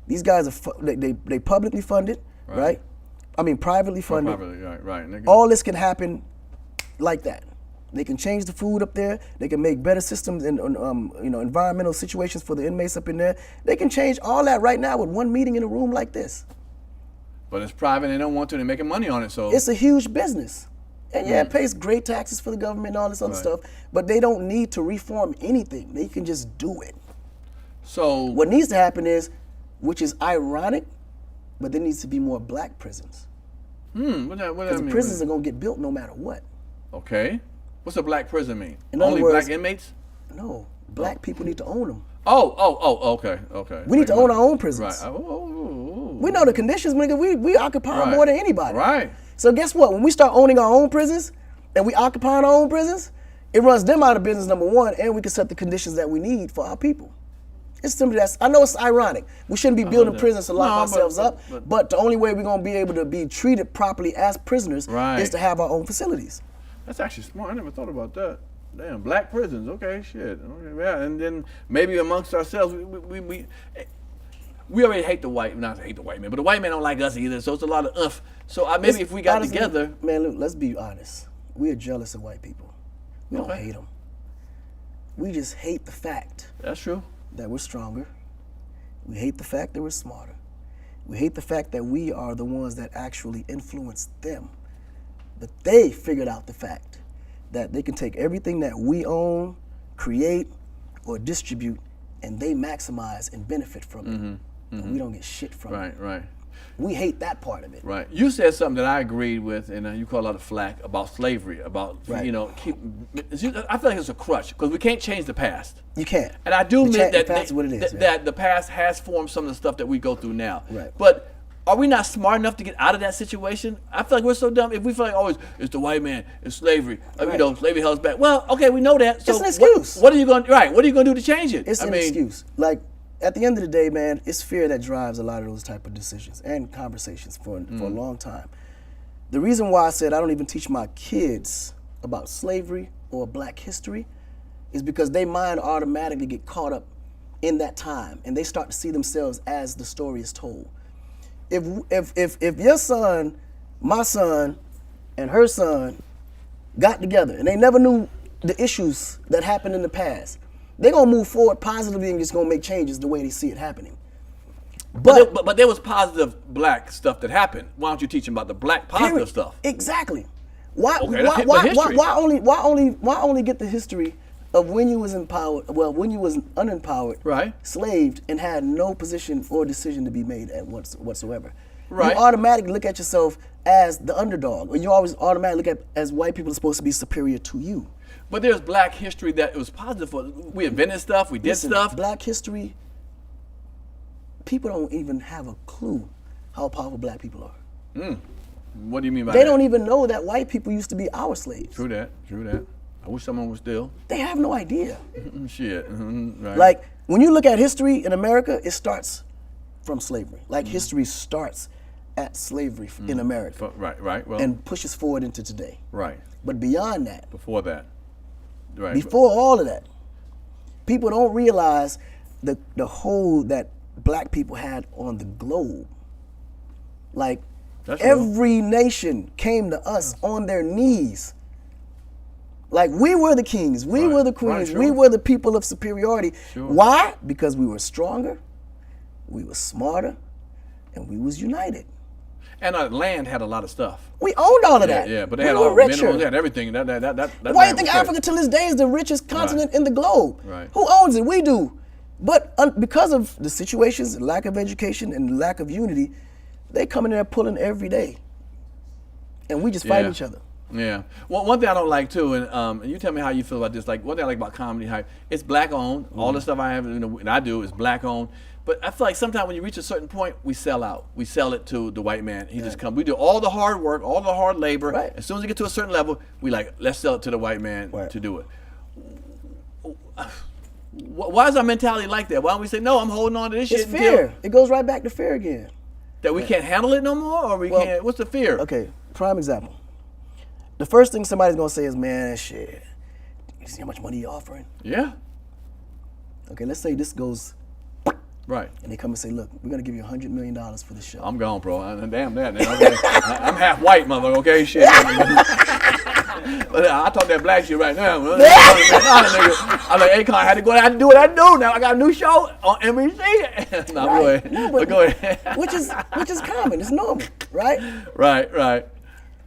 These guys are, they publicly funded, right? I mean, privately funded. Right. All this can happen like that. They can change the food up there. They can make better systems and environmental situations for the inmates up in there. They can change all that right now with one meeting in a room like this. But it's private. They don't want to. They're making money on it. So it's a huge business. And yeah, it pays great taxes for the government and all this other stuff, but they don't need to reform anything. They can just do it. So What needs to happen is, which is ironic, but there needs to be more black prisons. what that Because the mean? prisons are going to get built no matter what. Okay. What's a black prison mean? In other Only words- black inmates? No, black people need to own them. Okay. We need to own our own prisons. Right. Oh. We know the conditions, nigga. We occupy Right. more than anybody. Right. So guess what? When we start owning our own prisons and we occupy our own prisons, it runs them out of business, number one, and we can set the conditions that we need for our people. It's simply that. I know it's ironic. We shouldn't be building that. prisons to lock No, ourselves up, but- but the only way we're going to be able to be treated properly as prisoners Right. is to have our own facilities. That's actually smart. I never thought about that. Damn, black prisons. Okay, shit. Okay, yeah, and then maybe amongst ourselves, we already hate the white. Not hate the white man, but the white man don't like us either. So it's a lot of So maybe if we got Honestly, together, man, look, let's be honest. We are jealous of white people. We don't Okay. hate them. We just hate the fact that's true. that we're stronger. We hate the fact that we're smarter. We hate the fact that we are the ones that actually influence them. But they figured out the fact that they can take everything that we own, create, or distribute, and they maximize and benefit from it. And we don't get shit from it. Right. We hate that part of it. Right. You said something that I agreed with, and you call a lot of flack about slavery, about Right. I feel like it's a crutch because we can't change the past. You can't. And I do You admit can't. that The past is what it is, man. that the past has formed some of the stuff that we go through now. Right. But are we not smart enough to get out of that situation? I feel like we're so dumb. If we feel like always it's the white man, it's slavery, Right. slavery held us back. Well, okay, we know that. So It's an excuse. What are you going? Right. What are you going to do to change it? It's an excuse. Like, at the end of the day, man, it's fear that drives a lot of those type of decisions and conversations for a long time. The reason why I said I don't even teach my kids about slavery or black history is because they mind automatically get caught up in that time and they start to see themselves as the story is told. If your son, my son, and her son got together and they never knew the issues that happened in the past, they're gonna move forward positively and just gonna make changes the way they see it happening. But there was positive black stuff that happened. Why don't you teach them about the black positive Period. stuff? Exactly. Why Okay, let's hit the history. why only get the history of when you was empowered, when you was unempowered, Right. slaved, and had no position or decision to be made at whatsoever. Right. You automatically look at yourself as the underdog, or you always automatically look at as white people are supposed to be superior to you. But there's black history that it was positive for. We invented stuff. We did Listen, stuff. Black history, people don't even have a clue how powerful black people are. What do you mean by They that? don't even know that white people used to be our slaves. True that. I wish someone was still. They have no idea. Shit. Right. Like, when you look at history in America, it starts from slavery. Like, history starts at slavery in America Right. Well. and pushes forward into today. right. But beyond that, Before that. Right. before all of that, people don't realize the hold that black people had on the globe. Like, That's real. every nation came to us on their knees. Like, we were the kings, we Right. were the Right, queens, sure. we were the people of superiority. Sure. Why? Because we were stronger, we were smarter, and we was united. And our land had a lot of stuff. We owned all of that. Yeah, but they we had were all richer. minerals. They had everything. That Why do you land think was Africa great. till this day is the richest continent in the globe? Right. Who owns it? We do. But because of the situations, lack of education, and lack of unity, they come in there pulling every day. And we just fight Yeah. each other. Yeah. Well, one thing I don't like too, and you tell me how you feel about this. Like, one thing I like about comedy, how it's black owned. All the stuff I have, and I do is black owned. But I feel like sometimes when you reach a certain point, we sell out. We sell it to the white man. He just comes. We do all the hard work, all the hard labor. Right. As soon as we get to a certain level, we let's sell it to the white man Right. to do it. Why is our mentality like that? Why don't we say, no, I'm holding on to this It's shit fear. It goes right back to fear again. that we can't handle it no more, or we can't? What's the fear? Okay, prime example. The first thing somebody's gonna say is, man, shit, you see how much money you're offering? Yeah. Okay, let's say this goes, Right. and they come and say, look, we're gonna give you $100 million for this show. I'm gone, bro. Damn that. Man. Okay. I'm half white, motherfucker. Okay, shit. But I talk that black shit right now. I'm like, Akon, I had to go out and do what I do. Now I got a new show on NBC. No, go ahead. No, but go ahead. which is common. It's normal, right? Right.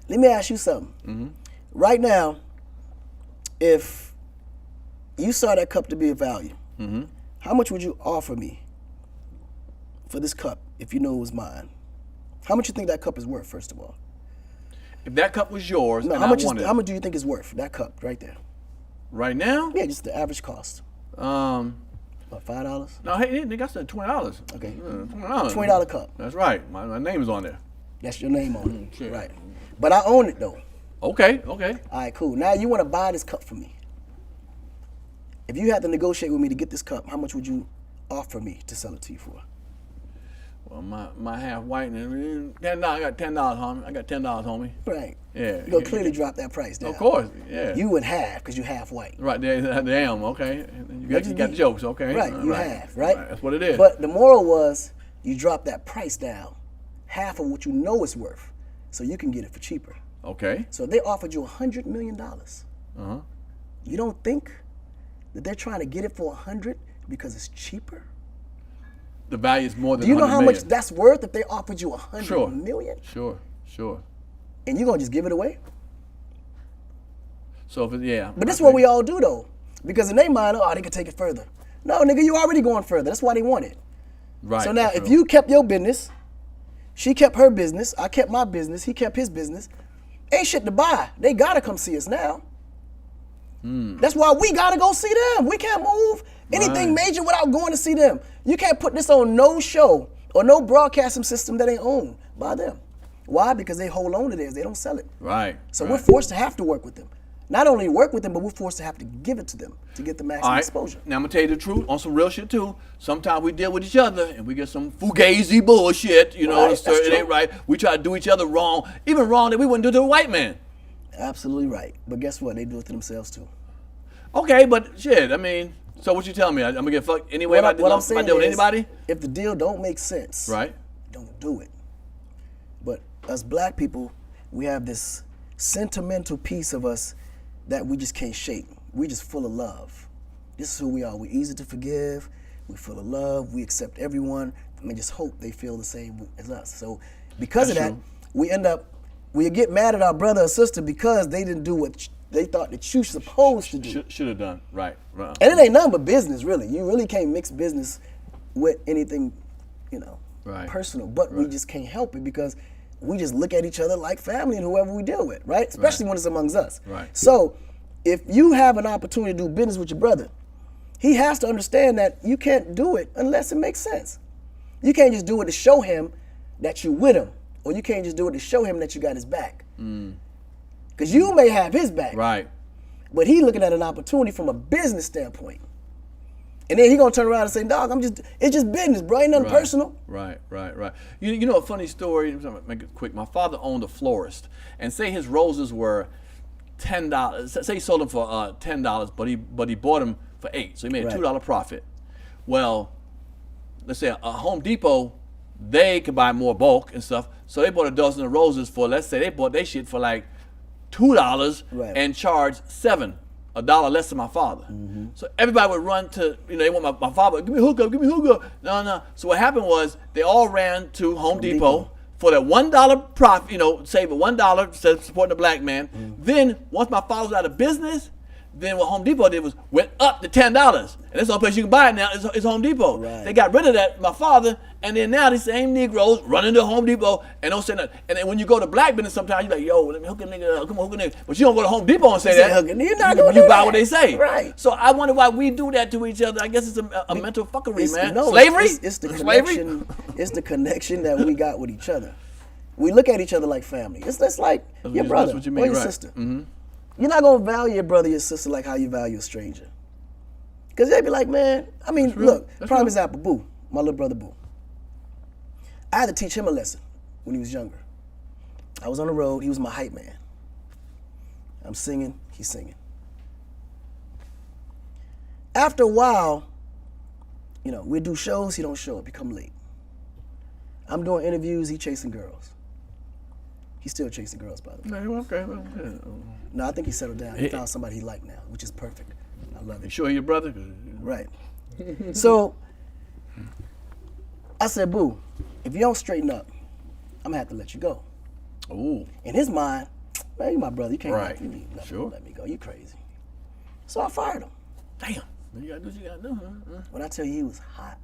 Let me ask you something. right now, if you saw that cup to be of value, how much would you offer me for this cup if you knew it was mine? How much you think that cup is worth, first of all? If that cup was yours, No, and how much I wanted how much do you think is worth that cup right there? right now, Yeah, just the average cost. About $5? no, hey, nigga, I said $20. Okay. $20. $20 cup. That's right. My name is on there. That's your name on it. Sure. Right. But I own it though. Okay. All right, cool. Now you want to buy this cup from me. If you had to negotiate with me to get this cup, how much would you offer me to sell it to you for? Well, my half white and $10. I got $10, homie. I got $10, homie. Right. Yeah. You're going to clearly drop that price down. Of course. Yeah. You would half because you're half white. Right there, damn. Okay. You got jokes. Okay. Right. You half. Right. That's what it is. But the moral was you drop that price down, half of what you know it's worth, so you can get it for cheaper. Okay. So if they offered you $100 million, you don't think that they're trying to get it for $100 because it's cheaper? The value is more than. Do you know how much million. that's worth if they offered you $100 Sure. million? Sure. And you're gonna just give it away? So if yeah. But this is what we all do though. Because in their mind, oh, they could take it further. No, nigga, you already going further. That's why they want it. Right. So now that's if true. you kept your business, she kept her business, I kept my business, he kept his business, ain't shit to buy. They gotta come see us now. That's why we gotta go see them. We can't move anything Right. major without going to see them. You can't put this on no show or no broadcasting system that ain't owned by them. Why? Because they hold on to theirs. They don't sell it. Right. So right. we're forced to have to work with them. Not only work with them, but we're forced to have to give it to them to get the maximum All right. exposure. Now I'm gonna tell you the truth on some real shit too. Sometimes we deal with each other and we get some fugazi bullshit. You know, Right, so that's it ain't true. right. We try to do each other wrong, even wrong that we wouldn't do to a white man. Absolutely right. But guess what? They do it to themselves too. Okay, but shit. I mean, so what you telling me? I'm gonna get fucked anyway What I'm if I saying deal with is, anybody? if the deal don't make sense, Right. don't do it. But us black people, we have this sentimental piece of us that we just can't shake. We just full of love. This is who we are. We're easy to forgive. We're full of love. We accept everyone. And we just hope they feel the same as us. So because That's of that, true. we get mad at our brother or sister because they didn't do what they thought that you supposed to do. Should have done. Right. And it ain't nothing but business, really. You really can't mix business with anything, Right. personal. But we just can't help it because we just look at each other like family and whoever we deal with, right? Especially when it's amongst us. Right. So if you have an opportunity to do business with your brother, he has to understand that you can't do it unless it makes sense. You can't just do it to show him that you with him, or you can't just do it to show him that you got his back. Because you may have his back, Right. but he looking at an opportunity from a business standpoint. And then he gonna turn around and say, dog, it's just business, bro, ain't nothing Right. personal. Right. You know a funny story. I'm gonna make it quick. My father owned a florist, and say his roses were $10. Say he sold them for $10, but he bought them for $8, so he made a Right. $2 profit. Well, let's say a Home Depot, they could buy more bulk and stuff, so they bought a dozen of roses for, let's say they bought their shit for like $2 Right. and charged $7, $1 less than my father. So everybody would run to, they want my father, give me hookup. No. So what happened was they all ran to Home Depot for that $1 profit, save $1 instead of supporting the black man. Then once my father was out of business, then what Home Depot did was went up to $10. And that's the only place you can buy it now is Home Depot. Right. They got rid of that, my father, and then now these same Negroes run into Home Depot and don't say nothing. And then when you go to black business sometimes, you're like, yo, let me hook a nigga, come on, hook a nigga. But you don't go to Home Depot and say You say that. hook a nigga, you're not gonna You do buy that. what they say. Right. So I wonder why we do that to each other. I guess it's a mental fuckery, man. No, Slavery? It's the Slavery? connection. It's the connection that we got with each other. We look at each other like family. It's like your brother That's what you or mean, your right. sister. You're not gonna value your brother, your sister like how you value a stranger. Cause they be like, man. I mean, real. look. That's Prime real. example, Boo, my little brother Boo. I had to teach him a lesson when he was younger. I was on the road. He was my hype man. I'm singing. He's singing. After a while, we do shows. He don't show up. He come late. I'm doing interviews. He chasing girls. He's still chasing girls, by the way. Okay. No, I think he settled down. He found somebody he liked now, which is perfect. I love You it. sure he your brother? Right. So I said, Boo, if you don't straighten up, I'm gonna have to let you go. Ooh. In his mind, Man, you my brother. You can't Right. you need nothing. Sure. Let me go. You crazy. So I fired him. Damn. You gotta do what you gotta do, huh? When I tell you he was hot.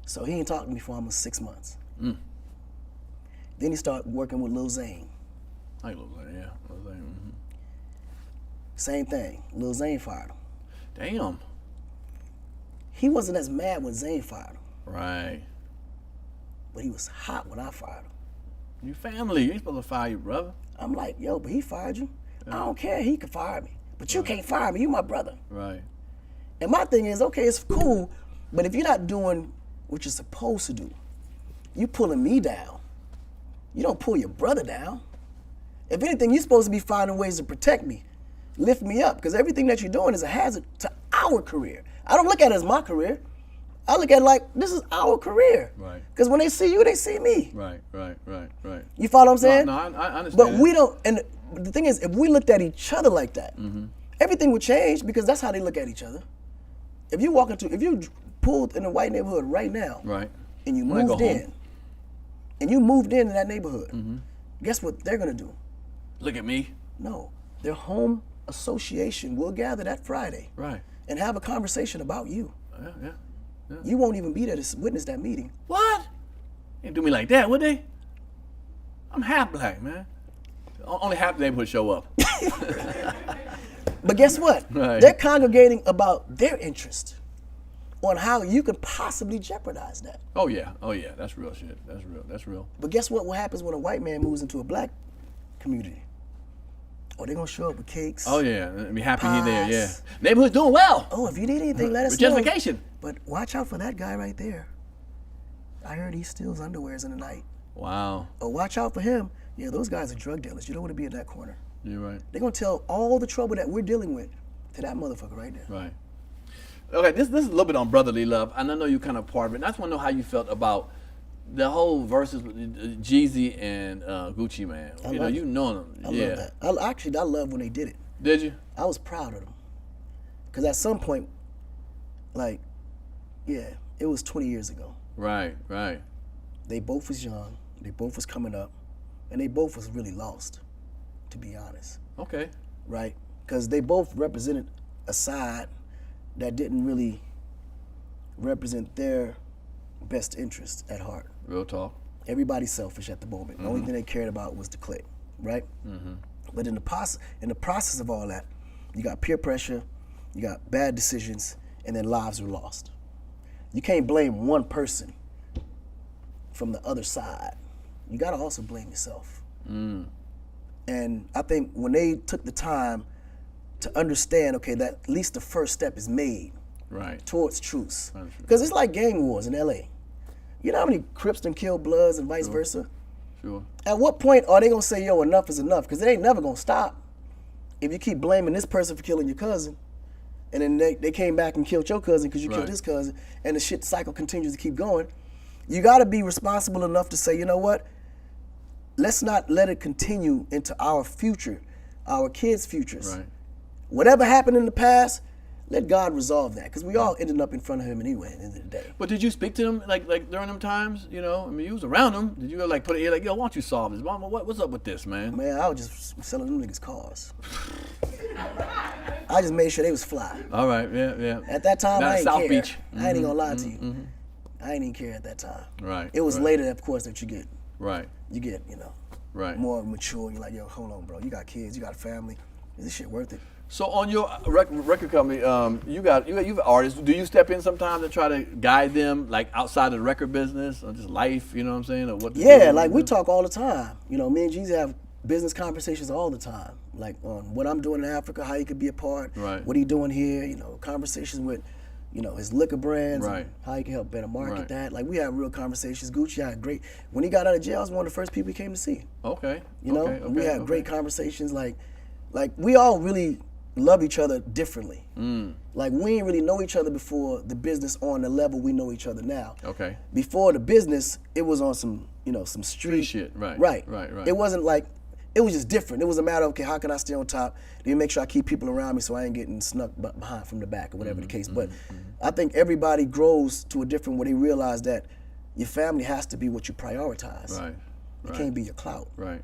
So he ain't talked to me for almost 6 months. Mm. Then he started working with Lil Zane. I look like, yeah. I was like, Same thing. Lil Zane fired him. Damn. He wasn't as mad when Zane fired him, Right. but he was hot when I fired him. You family. You ain't supposed to fire your brother. I'm like, yo, but he fired you. I don't care. He could fire me. But you can't fire me. You my brother. Right. And my thing is, okay, it's cool, but if you're not doing what you're supposed to do, you pulling me down. You don't pull your brother down. If anything, you're supposed to be finding ways to protect me, lift me up, because everything that you're doing is a hazard to our career. I don't look at it as my career. I look at it like this is our career. Right. Because when they see you, they see me. Right. You follow what I'm saying? No, I understand. But we don't, and the thing is, if we looked at each other like that, Mm-hmm. everything would change because that's how they look at each other. If you pulled in a white neighborhood right now, Right. and you When I go moved home. in, and you moved into that neighborhood, Mm-hmm. guess what they're gonna do? Look at me. No, their home association will gather that Friday Right. and have a conversation about you. Yeah. You won't even be there to witness that meeting. What? They do me like that, would they? I'm half black, man. Only half the neighborhood show up. But guess what? Right. They're congregating about their interest on how you could possibly jeopardize that. Oh yeah. That's real shit. That's real. But guess what happens when a white man moves into a black community? Oh, they're gonna show up with cakes. Oh yeah. Be happy he there. Yeah. Pies. Neighborhood's doing well. Oh, if you need anything, let us know. Gentrification. But watch out for that guy right there. I heard he steals underwears in the night. Wow. Oh, watch out for him. Yeah, those guys are drug dealers. You don't want to be in that corner. You're right. They're gonna tell all the trouble that we're dealing with to that motherfucker right there. Right. Okay, this is a little bit on brotherly love, and I know you kind of part of it. And I just want to know how you felt about the whole versus with Jeezy and Gucci Man. You know, love you it. know them. I Yeah. love that. I love when they did it. Did you? I was proud of them. Because at some point, like, yeah, it was 20 years ago. Right. They both was young. They both was coming up. And they both was really lost, to be honest. Okay. Right? Because they both represented a side that didn't really represent their best interest at heart. Real talk. Everybody's selfish at the moment. The only thing they cared about was the click, right? But in the process of all that, you got peer pressure, you got bad decisions, and then lives were lost. You can't blame one person from the other side. You got to also blame yourself. And I think when they took the time to understand, okay, that at least the first step is made Right. towards truce. Because it's like gang wars in LA. You know how many Crips done killed Bloods and vice versa? Sure. At what point are they gonna say, yo, enough is enough? Because it ain't never gonna stop. If you keep blaming this person for killing your cousin, and then they came back and killed your cousin because you killed Right. his cousin, and the shit cycle continues to keep going, you gotta be responsible enough to say, you know what? Let's not let it continue into our future, our kids' futures. Right. Whatever happened in the past, let God resolve that. Because we all ended up in front of him anyway at the end of the day. But did you speak to them like during them times? You know, I mean, you was around them. Did you go like put it here like, yo, why don't you solve this? Mama, what's up with this, man? Man, I was just selling them niggas cars. I just made sure they was fly. All right. Yeah. At that time, Not I ain't South care. Beach. I ain't even gonna lie to you. I ain't even care at that time. Right. It was right. later, of course, that you get, Right. Right. more mature. You're like, yo, hold on, bro. You got kids. You got a family. Is this shit worth it? So on your record company, you've artists. Do you step in sometimes to try to guide them, like outside of the record business or just life? You know what I'm saying? Or what? Yeah, like we talk all the time. You know, me and Jeezy have business conversations all the time. Like on what I'm doing in Africa, how he could be a part. Right. What he doing here. You know, conversations with, you know, his liquor brands. Right. And how he can help better market Right. that. Like we have real conversations. Gucci had great. When he got out of jail, I was one of the first people he came to see. Okay. You know, Okay, and we had okay. great conversations. Like we all really love each other differently. Like we ain't really know each other before the business on the level we know each other now. Okay. Before the business, it was on some, you know, some street shit, right, Right. right. It wasn't like, it was just different. It was a matter of, okay, how can I stay on top? Let me make sure I keep people around me so I ain't getting snuck behind from the back or whatever the case. But I think everybody grows to a different where they realize that your family has to be what you prioritize. Right. It can't be your clout. Right.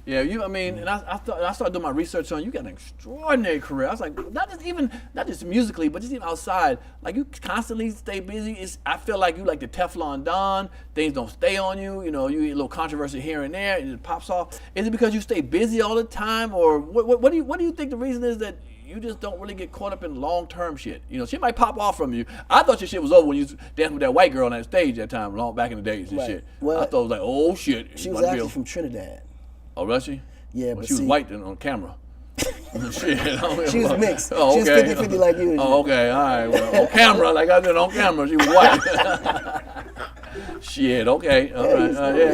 Yeah, I mean, and I started doing my research on you. Got an extraordinary career. I was like, not just musically, but just even outside. Like you constantly stay busy. I feel like you like the Teflon Don. Things don't stay on you. You know, you get a little controversy here and there, and it pops off. Is it because you stay busy all the time, or what do you think the reason is that you just don't really get caught up in long-term shit? You know, shit might pop off from you. I thought your shit was over when you was dancing with that white girl on that stage that time, long back in the days and shit. Well, I thought it was like, oh shit. She was actually from Trinidad. Oh, was she? Yeah, well, but she was see, white then on camera. Shit. She was mixed. Oh, okay. She was 50-50 like you. Oh, okay. All right. Well, on camera, like I did on camera, she was white. Shit. Okay. All right.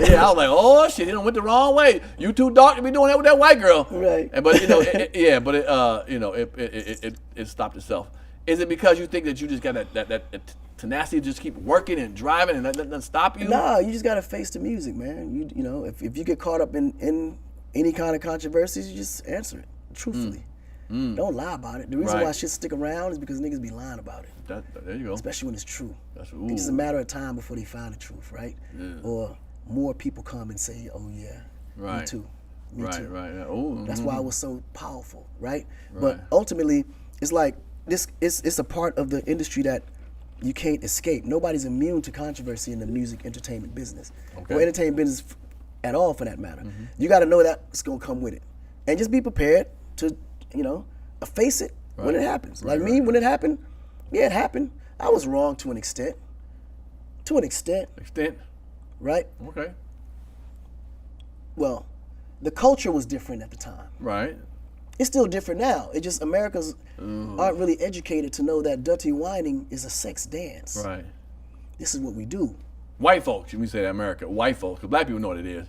Yeah. I was like, oh shit, he done went the wrong way. You too dark to be doing that with that white girl. Right. But you know, it stopped itself. Is it because you think that you just got that tenacity to just keep working and driving and that doesn't stop you? Nah, you just gotta face the music, man. You know, if you get caught up in any kind of controversies, you just answer it truthfully. Don't lie about it. The reason why shit stick around is because niggas be lying about it. There you go. Especially when it's true. It's just a matter of time before they find the truth, right? Yeah. Or more people come and say, oh yeah, me too. Me too. Right. Ooh, That's why it was so powerful, right? But ultimately, it's like it's a part of the industry that you can't escape. Nobody's immune to controversy in the music entertainment business, or entertainment business at all, for that matter. You got to know that's gonna come with it, and just be prepared to, face it when it happens. Like me, when it happened, yeah, it happened. I was wrong to an extent. Right? Okay. Well, the culture was different at the time. Right. It's still different now. It just Americans aren't really educated to know that dirty whining is a sex dance. Right. This is what we do. White folks, you mean say that America, white folks, because black people know what it is.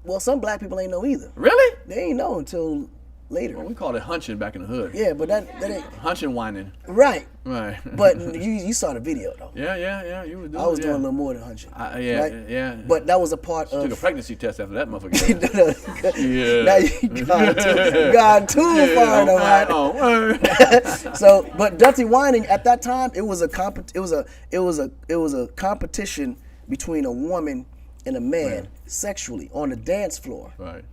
Well, some black people ain't know either. Really? They ain't know until later. Well, we called it hunching back in the hood. Yeah, but that ain't hunching whining. Right. Right. But you saw the video though. Yeah. You were doing. I was doing a little more than hunching. Yeah. But that was a part of. Took a pregnancy test after that motherfucker. Now you gone too far enough. So, but dirty whining at that time, it was a competition between a woman and a man sexually on the dance floor. Right.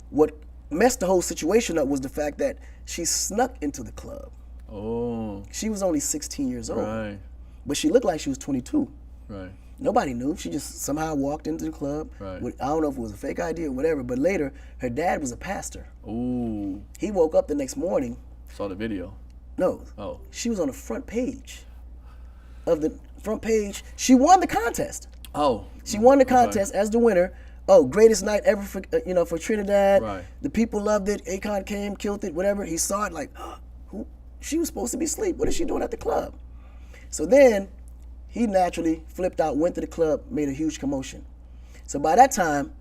What messed the whole situation up was the fact that she snuck into the club. Oh. She was only 16 years old. Right. But she looked like she was 22. Right. Nobody knew. She just somehow walked into the club. Right. I don't know if it was a fake ID or whatever, but later, her dad was a pastor. Ooh. He woke up the next morning. Saw the video. No. Oh. She was on the front page. She won the contest. Oh. She won the contest as the winner. Oh, greatest night ever for Trinidad. Right. The people loved it. Akon came, killed it, whatever. He saw it like, who? She was supposed to be asleep. What is she doing at the club? So then he naturally flipped out, went to the club, made a huge commotion. So by that time,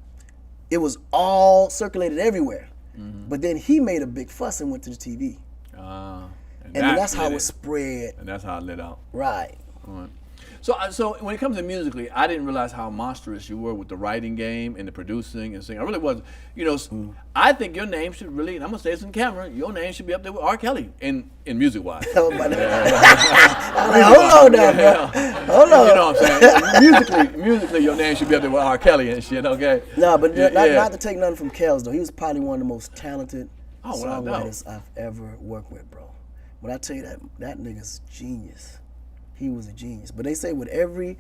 it was all circulated everywhere. But then he made a big fuss and went to the TV. And then that's how it spread. And that's how it lit out. Right. Right. So when it comes to musically, I didn't realize how monstrous you were with the writing game and the producing and singing. I really wasn't. I think your name should really, and I'm gonna say this in camera, your name should be up there with R. Kelly in music wise. Hold on now, bro. Hold on. You know what I'm saying? Musically, your name should be up there with R. Kelly and shit. Okay. No, but not to take nothing from Kells though. He was probably one of the most talented songwriters I've ever worked with, bro. When I tell you that nigga's genius. He was a genius. But they say with every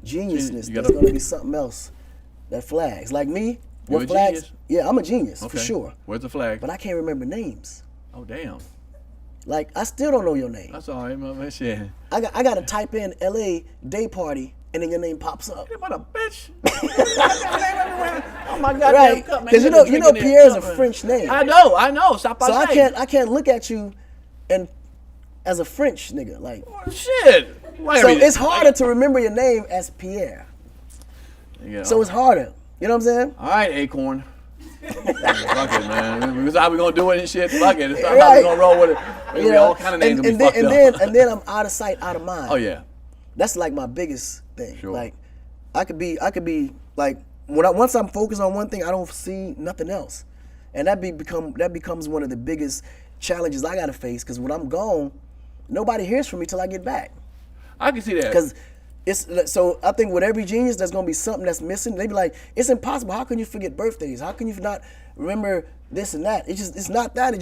geniusness, there's going to be something else that flags. Like me, what flags? Genius? Yeah, I'm a genius, for sure. Where's the flag? But I can't remember names. Oh, damn. Like, I still don't know your name. That's all right, man. Shit. I got to type in LA day party, and then your name pops up. What a bitch. Oh, my God. Right. Because you know Pierre's a French name. I know. So I can't look at you and as a French nigga, like. Shit. So it's harder to remember your name as Pierre. Yeah. So it's harder. You know what I'm saying? All right, Akon. Fuck it, man. This is how we gonna do it and shit. Fuck it. It's not how we gonna roll with it. All kind of names gonna be fucked up. And then I'm out of sight, out of mind. Oh yeah. That's like my biggest thing. Sure. Like, I could be like once I'm focused on one thing, I don't see nothing else, and that becomes one of the biggest challenges I gotta face. Because when I'm gone, nobody hears from me till I get back. I can see that. Because So I think with every genius, there's gonna be something that's missing. They be like, it's impossible. How can you forget birthdays? How can you not remember this and that? It's not that.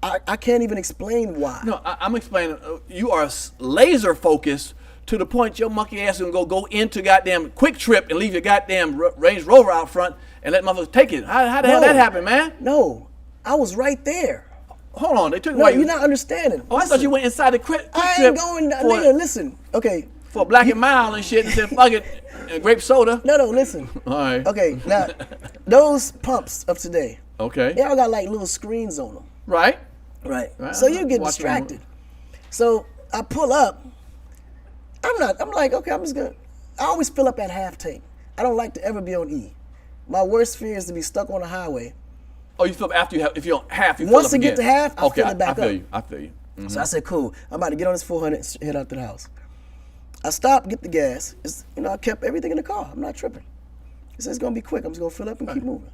I can't even explain why. No, I'm explaining. You are laser focused to the point your monkey ass is gonna go into goddamn Quick Trip and leave your goddamn Range Rover out front and let motherfuckers take it. How the hell that happen, man? No, I was right there. Hold on, they took No, away. you're not understanding. Oh, I thought you went inside the Quick I Trip. ain't going. Nigga, listen. Okay. For Black and Mild and shit and said fuck it, and grape soda. No, listen. All right. Okay, now those pumps of today. Okay. They all got like little screens on them. Right. Right. Right. So you get Watch distracted. So I pull up. I'm like, okay, I'm just gonna. I always fill up at half tank. I don't like to ever be on E. My worst fear is to be stuck on the highway. Oh, you fill up after you have. If you're on half, you fill Once up I get again. to half, I okay, fill it back I feel up. you. I feel you. Mm-hmm. So I said, cool. I'm about to get on this 400 and head out to the house. I stopped, get the gas. I kept everything in the car. I'm not tripping. He said, it's gonna be quick. I'm just gonna fill up and keep moving.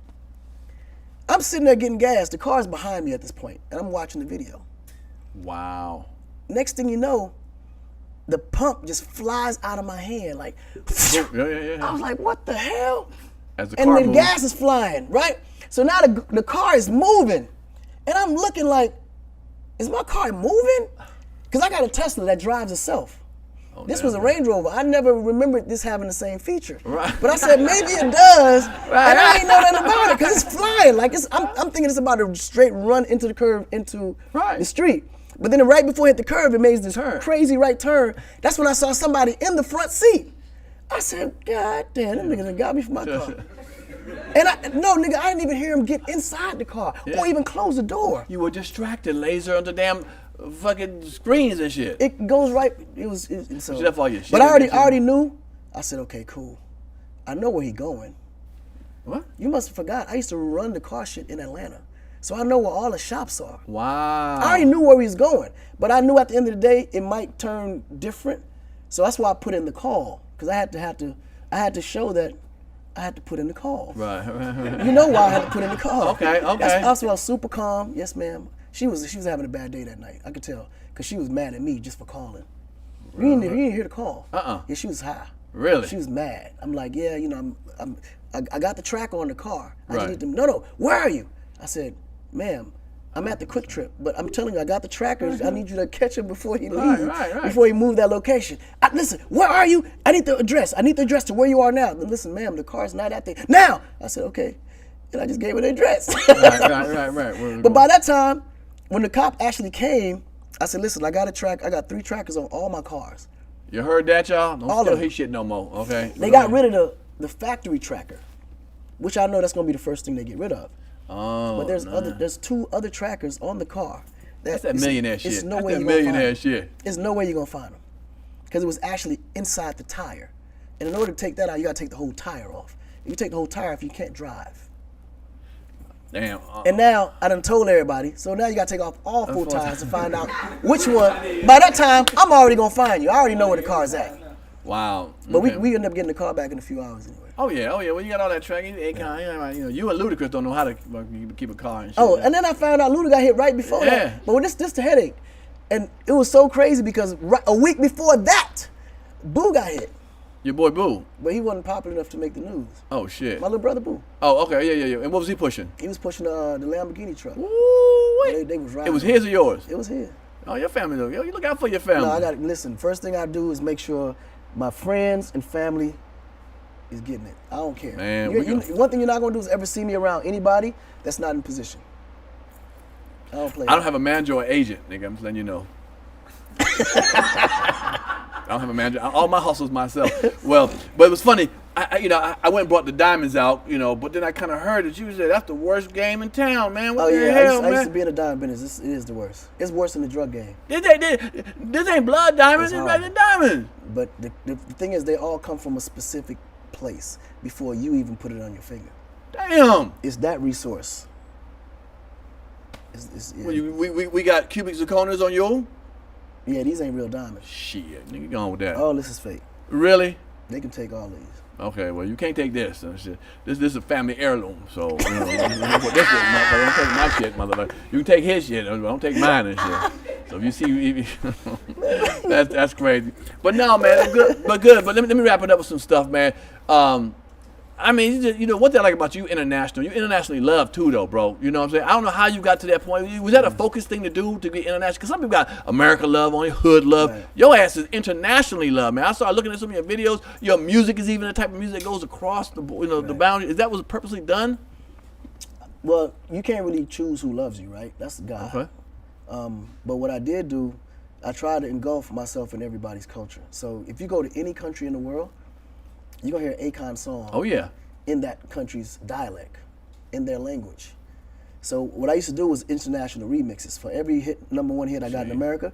I'm sitting there getting gas. The car's behind me at this point, and I'm watching the video. Wow. Next thing you know, the pump just flies out of my hand, like. Yeah. I was like, what the hell? As the And car the moves. gas is flying, right? So now the car is moving, and I'm looking like, is my car moving? Because I got a Tesla that drives itself. Oh, This damn, was a man. Range Rover. I never remembered this having the same feature. Right. But I said, maybe it does, Right. and I ain't know nothing about it, because it's flying. Like, I'm thinking it's about to straight run into the curve, into Right. the street. But then right before it hit the curve, it made this Turn. crazy right turn. That's when I saw somebody in the front seat. I said, God damn, them niggas done got me for my car. And nigga, I didn't even hear him get inside the car or even close the door. You were distracted, laser on the damn fucking screens and shit. It goes right. So. You left all your shit But I in there, already knew. I said, okay, cool. I know where he going. What? You must have forgot. I used to run the car shit in Atlanta, so I know where all the shops are. Wow. I already knew where he was going, but I knew at the end of the day it might turn different. So that's why I put in the call, because I had to show that I had to put in the call. Right. You know why I had to put in the call. Okay. I was super calm. Yes, ma'am. She was having a bad day that night. I could tell, because she was mad at me just for calling. You didn't hear the call. Yeah, she was high. Really? She was mad. I'm like, yeah, I got the tracker on the car. I just Right. need to. No, where are you? I said, ma'am, I'm at the Quick Trip, but I'm telling you, I got the tracker. I need you to catch him before he leaves, Right. before he move that location. Listen, where are you? I need the address. I need the address to where you are now. Listen, ma'am, the car's not at there now. I said, okay, and I just gave her the address. Right. But by that time, when the cop actually came, I said, listen, I got 3 trackers on all my cars. You heard that, y'all? Don't All steal of his shit no more, okay? They got rid of the factory tracker, which I know that's gonna be the first thing they get rid of. Oh, But there's 2 other trackers on the car. That's that millionaire shit. It's no That's way that you're gonna millionaire find them. shit. There's no way you're gonna find them, because it was actually inside the tire. And in order to take that out, you gotta take the whole tire off. If you take the whole tire off, you can't drive. Damn. And now I done told everybody, so now you gotta take off all 4 tires to find out which one. By that time, I'm already gonna find you. I already know where the car's at. Wow. But Okay. we end up getting the car back in a few hours anyway. Oh yeah. Well, you got all that tracking. Akon, you and Ludacris don't know how to keep a car and shit. Oh, and then I found out Luda got hit right before Yeah. that. But this the headache. And it was so crazy because a week before that, Boo got hit. Your boy Boo. But he wasn't popular enough to make the news. Oh shit. My little brother Boo. Oh, okay. Yeah. And what was he pushing? He was pushing the Lamborghini truck. Ooh, wait. They was riding. It was his or yours? It was his. Oh, your family though. Yo, you look out for your family. No, I got listen. First thing I do is make sure my friends and family is getting it. I don't care. Man, one thing you're not gonna do is ever see me around anybody that's not in position. I don't play. I don't have a manager or agent, nigga. I'm just letting you know. I don't have a manager. All my hustles myself. Well, but it was funny. I went and brought the diamonds out, but then I kind of heard that you said that's the worst game in town, man. What Oh the yeah, hell, I man? used to be in the diamond business. It is the worst. It's worse than the drug game. This ain't blood diamonds. It's hard. better than diamonds. But the thing is, they all come from a specific place before you even put it on your finger. Damn. It's that resource. Yeah. We got cubic zirconias on you? Yeah, these ain't real diamonds. Shit, nigga, go on with that. All this is fake. Really? They can take all these. Okay, well, you can't take this. This is a family heirloom, so this is, motherfucker, don't take my shit, motherfucker. You can take his shit, but don't take mine and shit. So if you see, that's crazy. But no, man, good. But let me wrap it up with some stuff, man. I mean, you know, what I like about you international. You internationally loved too, though, bro. You know what I'm saying? I don't know how you got to that point. Was that a focused thing to do to get international? Because some people got America love, only hood love. Right. Your ass is internationally loved, man. I started looking at some of your videos. Your music is even the type of music that goes across the, the boundary. Is that was purposely done? Well, you can't really choose who loves you, right? That's God. Okay. But what I did do, I tried to engulf myself in everybody's culture. So if you go to any country in the world, you're going to hear Akon song Oh yeah. in that country's dialect, in their language. So what I used to do was international remixes. For every #1 hit I got in America,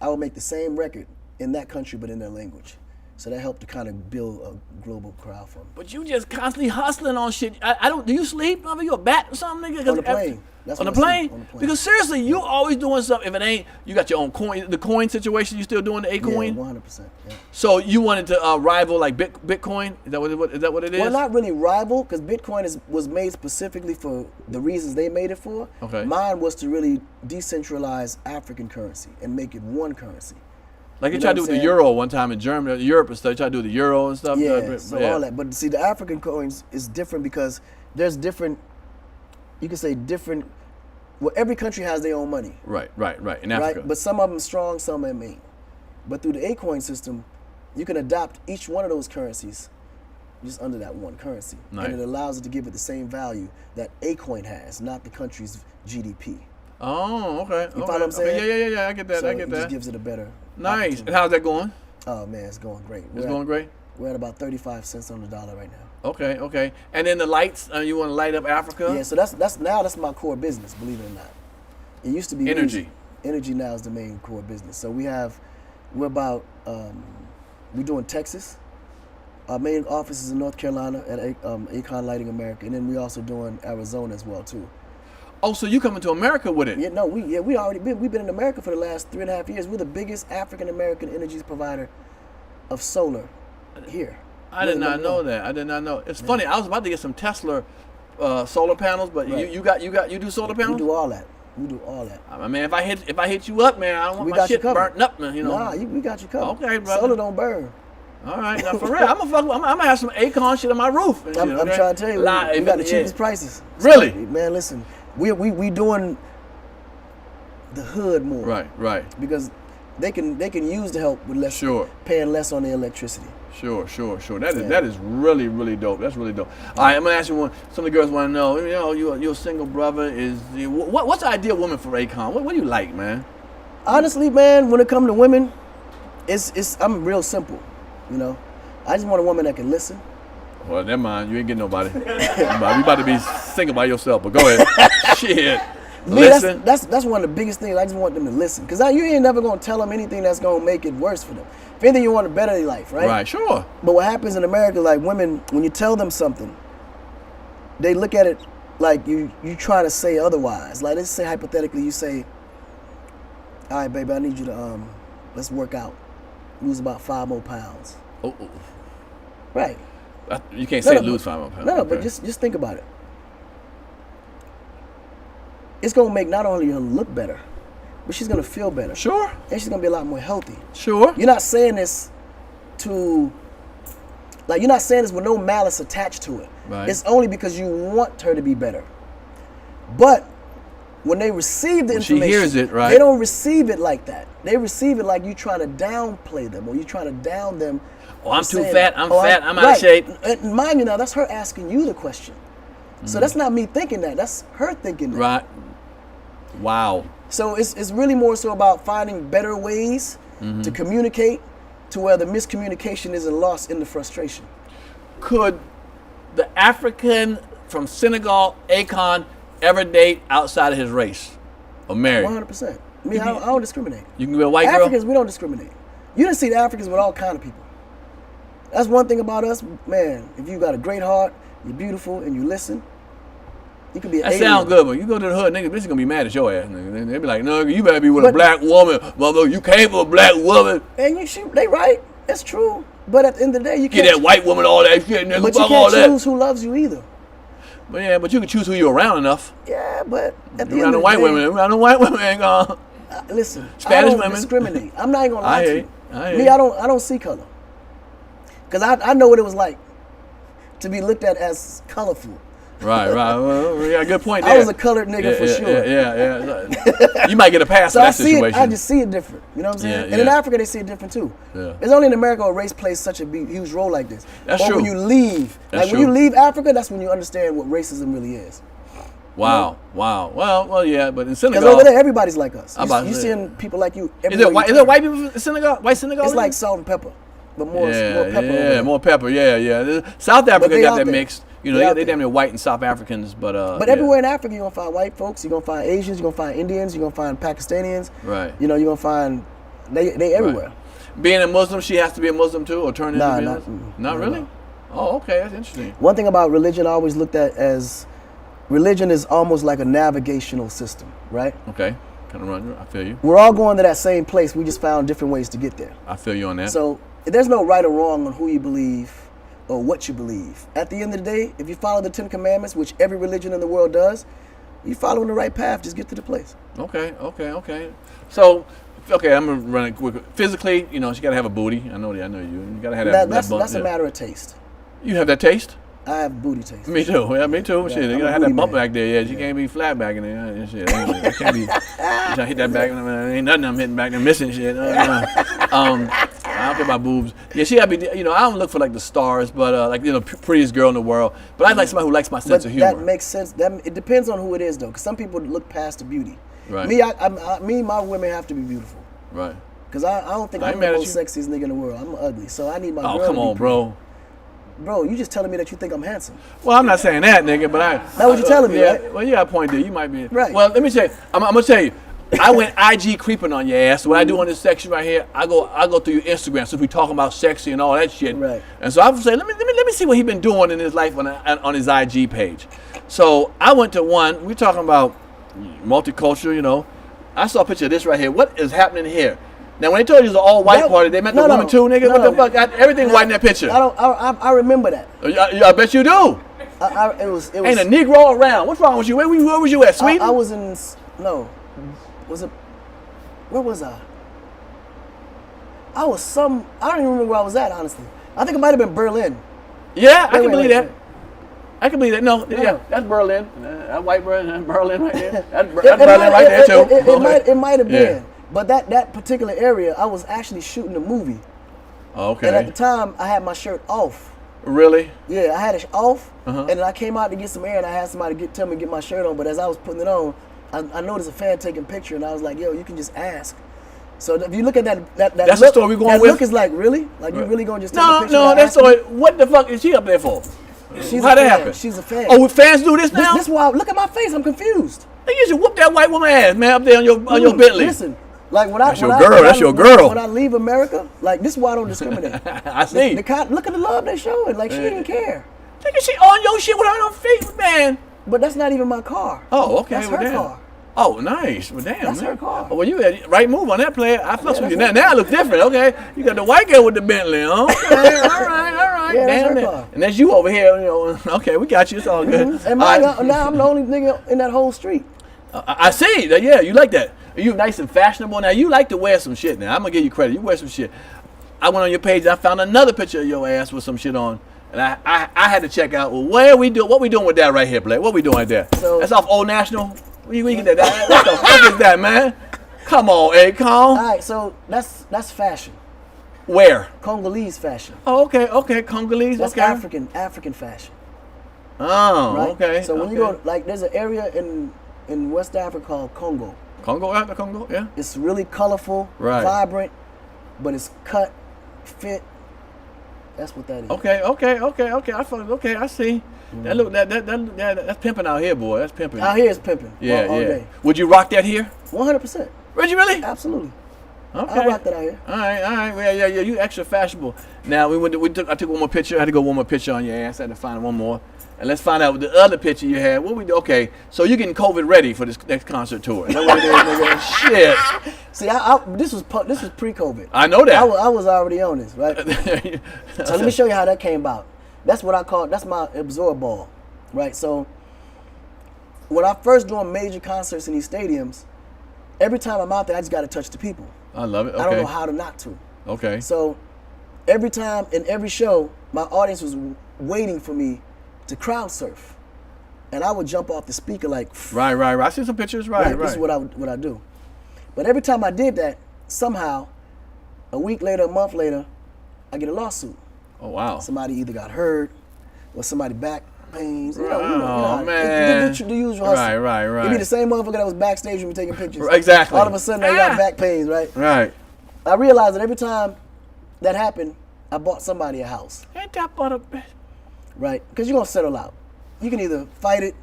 I would make the same record in that country but in their language. So that helped to kind of build a global crowd for me. But you just constantly hustling on shit. I don't. Do you sleep? Are you a bat or something, nigga? On the plane. That's On the when I plane? sleep, on the plane. Because seriously, you always doing something. If it ain't, you got your own coin. The coin situation, you still doing the Akon? Yeah, 100%. Yeah. So you wanted to rival like Bitcoin? Is that what it is? Well, not really rival, because Bitcoin was made specifically for the reasons they made it for. Okay. Mine was to really decentralize African currency and make it one currency. Like they You tried to know do what with I'm the saying? Euro one time in Germany, Europe and stuff. They tried to do the Euro and stuff. Yeah, so all that. But see, the African coins is different because there's different, you can say different, well, every country has their own money. Right. In Africa. Right? But some of them strong, some of them ain't. But through the Akon system, you can adopt each one of those currencies just under that one currency. Nice. And it allows it to give it the same value that Akon has, not the country's GDP. Oh, okay. You follow what I'm saying? Okay, yeah. I get that. So I get it that. just gives it a better Nice. opportunity. And how's that going? Oh man, it's going great. It's going great. We're at about 35 cents on the dollar right now. Okay. And then the lights. You want to light up Africa? Yeah, so that's my core business, believe it or not. It used to be Energy. music. Energy now is the main core business. So we're doing Texas. Our main office is in North Carolina at Akon Lighting America, and then we also doing Arizona as well too. Oh, so you coming to America with it? Yeah, no, we've been in America for the last 3.5 years. We're the biggest African American energy provider of solar here. I did not know that. I did not know. It's funny. I was about to get some Tesla solar panels, but Right. you do solar We panels? do all that. We do all that. I mean, if I hit you up, man, I don't want We my got you shit covered. burnt up, man. You know. Nah, we got you covered. Okay, brother. Solar don't burn. All right, now for real, I'm gonna have some Akon shit on my roof. And shit, I'm okay? trying to tell you, we got the cheapest prices. Really? Man, listen, we doing the hood more. Right. Because they can use the help with less, Sure. paying less on their electricity. Sure. That is really dope. That's really dope. All right, I'm gonna ask you one. Some of the girls want to know. You know, you're a single brother. What's the ideal woman for Akon? What do you like, man? Honestly, man, when it comes to women, I'm real simple. You know, I just want a woman that can listen. Well, never mind. You ain't getting nobody. You about to be single by yourself. But go ahead. Shit. Me, Listen. that's one of the biggest things. I just want them to listen, because you ain't never gonna tell them anything that's gonna make it worse for them. If anything, you want to better their life, right? Right. Sure. But what happens in America, like women, when you tell them something, they look at it like you trying to say otherwise. Like, let's say hypothetically, you say, "All right, baby, I need you to let's work out, lose about 5 more pounds." Oh. Right. You can't say lose 5 more pounds. No, Okay. but just think about it. It's gonna make not only her look better, but she's gonna feel better. Sure. And she's gonna be a lot more healthy. Sure. You're not saying this you're not saying this with no malice attached to it. Right. It's only because you want her to be better. But when they receive the When she information, hears it, right. they don't receive it like that. They receive it like you trying to downplay them, or you trying to down them. Oh, I'm for too saying fat. that. I'm Oh, fat. I'm out right. of shape. And mind you now, that's her asking you the question. So that's not me thinking that. That's her thinking that. Right. Wow. So it's really more so about finding better ways to communicate, to where the miscommunication isn't lost in the frustration. Could the African from Senegal, Akon, ever date outside of his race or marry? 100%. I don't discriminate. You can be a white Africans, girl? we don't discriminate. You didn't see the Africans with all kind of people. That's one thing about us, man. If you got a great heart, you're beautiful, and you listen, you could be an That alien. sound good, but you go to the hood, niggas, bitches gonna be mad at your ass. Nigga. They be like, no, you better be with a black woman. Mother, you came with a black woman. And they right. It's true. But at the end of the day, you Get can't. that white woman all that shit, nigga. But you Fuck all can't that. choose who loves you either. But yeah, but you can choose who you're around enough. Yeah, but at the Around end the of white the day, women, around the white women ain't gonna. Listen, Spanish I don't women discriminate. I'm not even gonna lie to you. I Me, I don't see color. Cause I know what it was like to be looked at as colorful. Right. Well, yeah, good point there. I was a colored nigga for sure. Yeah. You might get a pass So in I that see it. situation. I just see it different. You know what I'm saying? Yeah, And in yeah. Africa, they see it different too. Yeah. It's only in America where race plays such a huge role like this. That's or true. when you leave, That's like when you true. leave Africa, that's when you understand what racism really is. Wow. Well, yeah, but in Because Senegal, over there, everybody's like us. I'm about to You say. seeing people like you. is everywhere you there turn. white people in Senegal? White Senegal? It's like salt and pepper, but more pepper. over Yeah, there. more pepper. Yeah. South Africa they got out that there. mixed. You know, They out they there. damn near white and South Africans, but But yeah. everywhere in Africa, you're gonna find white folks. You're gonna find Asians. You're gonna find Indians. You're gonna find Pakistanians. Right. You know, you're gonna find they everywhere. Being a Muslim, she has to be a Muslim too, or turn into Nah, being not- a- mm, not no, really. no. Oh, okay, that's interesting. One thing about religion, I always looked at as religion is almost like a navigational system, right? Okay, kind of run. I feel you. We're all going to that same place. We just found different ways to get there. I feel you on that. So there's no right or wrong on who you believe or what you believe. At the end of the day, if you follow the 10 Commandments, which every religion in the world does, you're following the right path. Just get to the place. Okay. So, okay, I'm gonna run it quick. Physically, you know, she gotta have a booty. I know you. You gotta have that. That's bump, a yeah. matter of taste. You have that taste? I have booty taste. Me too. Yeah, me too. Shit, you I'm gotta a have that booty bump man. back there. Yeah, she can't be flat back in there. And shit, it can't be. You trying to hit that back? Ain't nothing I'm hitting back there missing shit. I don't care about boobs. Yeah, she gotta be. You know, I don't look for like the stars, but like you know, prettiest girl in the world. But I like somebody who likes my sense But of humor. that makes sense. It depends on who it is, though, because some people look past the beauty. Right. Me, my women have to be beautiful. Right. Because I don't think I ain't I'm mad the at most you. sexiest nigga in the world. I'm ugly, so I need my Oh, girl come to be on, pretty. bro. Bro, you just telling me that you think I'm handsome. Well, I'm not saying that, nigga, but I. That's what you're telling me, yeah, right? Well, you got a point there. You might be. Right. Well, let me tell you. I'm gonna tell you. I went IG creeping on your ass. So what I do on this section right here, I go through your Instagram. So we talking about sexy and all that shit. Right. And so I would say, let me see what he been doing in his life on his IG page. So I went to one. We talking about multicultural. You know, I saw a picture of this right here. What is happening here? Now, when they told you it was an all-white party, they meant the women too, nigga. What the fuck? Everything white in that picture. I remember that. I bet you do. It was. Ain't a Negro around. What's wrong with you? Where was you at, Sweden? I was in. No. Was it? Where was I? I don't even remember where I was at, honestly. I think it might have been Berlin. Yeah, I can wait, believe wait, that. wait. I can believe that. No, No. yeah, that's Berlin. That white Berlin right there. That's Berlin right there too. It might have Yeah. been. But that particular area, I was actually shooting a movie. Okay. And at the time, I had my shirt off. Really? Yeah, I had it off, Uh-huh. and then I came out to get some air, and I had somebody tell me to get my shirt on. But as I was putting it on, I noticed a fan taking a picture, and I was like, "Yo, you can just ask." So if you look at that That's look, the story we going that with? look is like, really? Like you really gonna just take a No, picture? no, and that's ask me? so. What the fuck is she up there for? She's How'd a that fan. happen? She's a fan. Oh, fans do this now? This why look at my face. I'm confused. Nigga, you should whoop that white woman ass, man, up there on your Bentley. Listen, like when I That's your when I- girl, when that's I- your girl. When I leave America, like this is why I don't discriminate. I see. Look at the love they showing. Like she didn't care. Nigga, she on your shit with her on feet, man. But that's not even my car. Oh, okay. That's well, her damn. car. Oh, nice. Well, damn. That's man. her car. Oh, well, you had right move on that player. I fucks with you now. that's Now it looks different. Okay, you got the white girl with the Bentley. Huh? Okay, all right. Yeah, that's damn her it. car. And that's you over here. You know. Okay, we got you. It's all good. And now I'm the only nigga in that whole street. I see that. Yeah, you like that. You nice and fashionable. Now you like to wear some shit. Now I'm gonna give you credit. You wear some shit. I went on your page. I found another picture of your ass with some shit on. And I had to check out, well, what we doing with that right here, Blake? What we doing right there? So- That's off Old National? Where you get that? What the fuck is that, man? Come on, Akon. All right, so that's fashion. Where? Congolese fashion. Oh, okay, Congolese, That's okay. African fashion. Oh, Right? okay. So when okay. you go, like, there's an area in West Africa called Congo. Congo, yeah. It's really colorful, Right. vibrant, but it's cut, fit. That's what that is. Okay. I see. That look, that's pimping out here, boy. That's pimping. Out here is pimping. Yeah, all yeah. day. Would you rock that here? 100%. Would you really? Absolutely. Okay. I rock that out here. All right. Well, yeah. You extra fashionable. Now I took one more picture. I had to go one more picture on your ass. I had to find one more. And let's find out the other picture you had. What we do? Okay, so you're getting COVID ready for this next concert tour. Is that what it is, nigga? Shit. See, this was pre-COVID. I know that. I was already on this, right? So let me show you how that came about. That's what I call, that's my absorb ball, right? So when I first doing major concerts in these stadiums, every time I'm out there, I just got to touch the people. I love it. Okay. I don't know how to not to. Okay. So every time in every show, my audience was waiting for me to crowd surf, and I would jump off the speaker like. Right. I see some pictures. Right. This is what I do. But every time I did that, somehow, a week later, a month later, I get a lawsuit. Oh wow. Somebody either got hurt, or somebody back pains. You know, man. The usual hustle. Right. It'd be the same motherfucker that was backstage with me taking pictures. Exactly. All of a sudden, they got back pains, right? Right. I realized that every time that happened, I bought somebody a house. Ain't that but a bitch? Right? Because you're going to settle out. You can either fight it,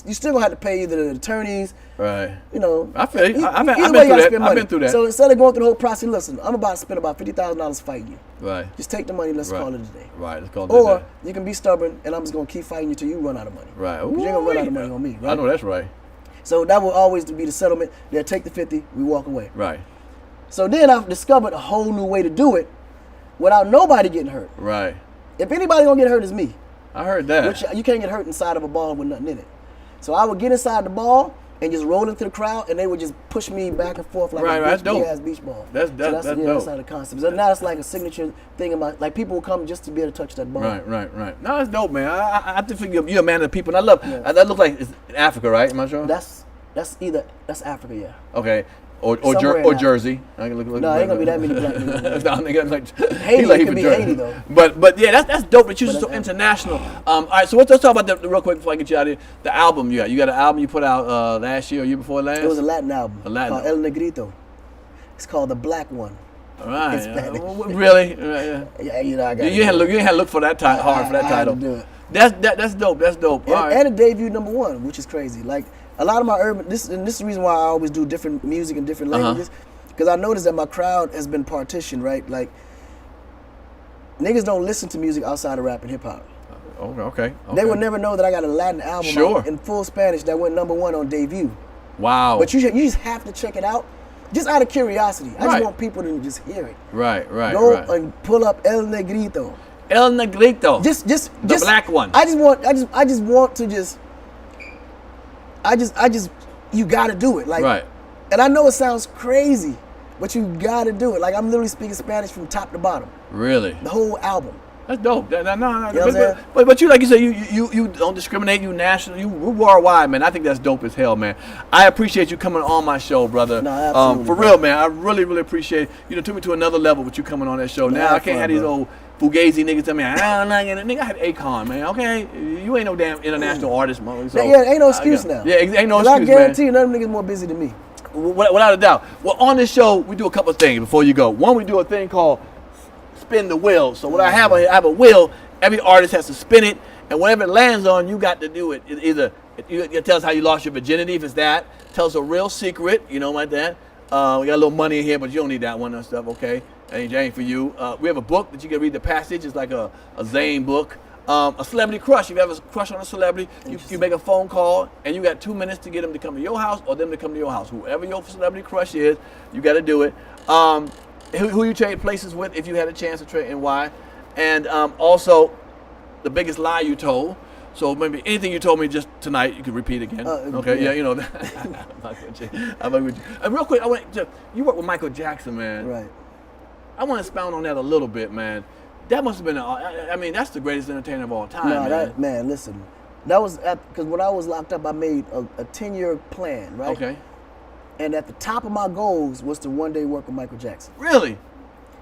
you still going to have to pay either the attorneys. Right. You know. I feel you. I've either been way, through you gotta that. spend I've money. been through that. So instead of going through the whole process, listen, I'm about to spend about $50,000 fighting you. Right. Just take the money, let's call it a day. Right, let's call it a Or day. you can be stubborn, and I'm just going to keep fighting you till you run out of money. Right. Because you ain't going to run out of money on me, right? I know that's right. So that will always be the settlement. They'll take the 50, we walk away. Right. So then I've discovered a whole new way to do it without nobody getting hurt. Right. If anybody gonna get hurt, it's me. I heard that. Which you can't get hurt inside of a ball with nothing in it. So I would get inside the ball and just roll into the crowd, and they would just push me back and forth like a big ass beach ball. That's dope. That's how the concept. So now it's like a signature thing about like people will come just to be able to touch that ball. Right. No, it's dope, man. I think you're a man of the people, and I love. That looks like it's in Africa, right? Am I sure? That's Africa, yeah. Okay. Or Jersey. I can look. No, ain't gonna be that many black people. No, nigga, like Haiti could be Haiti though. But yeah, that's dope. That you're so international. All right, so let's talk about that real quick before I get you out of here. The album you got an album you put out last year or year before last? It was a Latin album. A Latin called El Negrito. It's called The Black One. All right. In Spanish. Really? Yeah, you know I got. You ain't had to look for that hard for that title. I had to do it. That's dope. That's dope. And it debuted #1, which is crazy. Like a lot of my urban, this is the reason why I always do different music in different languages, because I noticed that my crowd has been partitioned, right? Like niggas don't listen to music outside of rap and hip hop. Okay. They would never know that I got a Latin album out in full Spanish that went #1 on debut. Wow. But you just have to check it out, just out of curiosity. I just want people to just hear it. Right. Go and pull up El Negrito. El Negrito. Just the black one. I just want to you gotta do it. Like, right. And I know it sounds crazy, but you gotta do it. Like I'm literally speaking Spanish from top to bottom. Really? The whole album. That's dope. No. You know but you, like you said, you don't discriminate. You national. You worldwide, man. I think that's dope as hell, man. I appreciate you coming on my show, brother. No, absolutely. For real, man. I really appreciate it. You took me to another level with you coming on that show. Now I can't have these old Fugees niggas tell me, I'm not getting it. Nigga, I had Akon, man. Okay, you ain't no damn international artist, man. So, ain't no excuse now. Yeah, ain't no excuse, man. I guarantee you, none of them niggas more busy than me. Without a doubt. Well, on this show, we do a couple of things before you go. One, we do a thing called spin the wheel. So what I have a wheel. Every artist has to spin it, and whatever it lands on, you got to do it. It tells how you lost your virginity, if it's that. Tells a real secret, like that. We got a little money in here, but you don't need that one and stuff, okay? Ain't for you. We have a book that you can read the passage. It's like a Zane book. A celebrity crush. If you have a crush on a celebrity, you make a phone call, and you got 2 minutes to get them to come to your house or them to come to your house. Whoever your celebrity crush is, you got to do it. Who you trade places with if you had a chance to trade and why. And also, the biggest lie you told. So maybe anything you told me just tonight, you could repeat again. Okay, yeah, you know that. I'm with you. And real quick, you work with Michael Jackson, man. Right. I want to expound on that a little bit, man. That must have been, that's the greatest entertainer of all time, man. Listen. That was because when I was locked up, I made a 10-year plan, right? Okay. And at the top of my goals was to one day work with Michael Jackson. Really?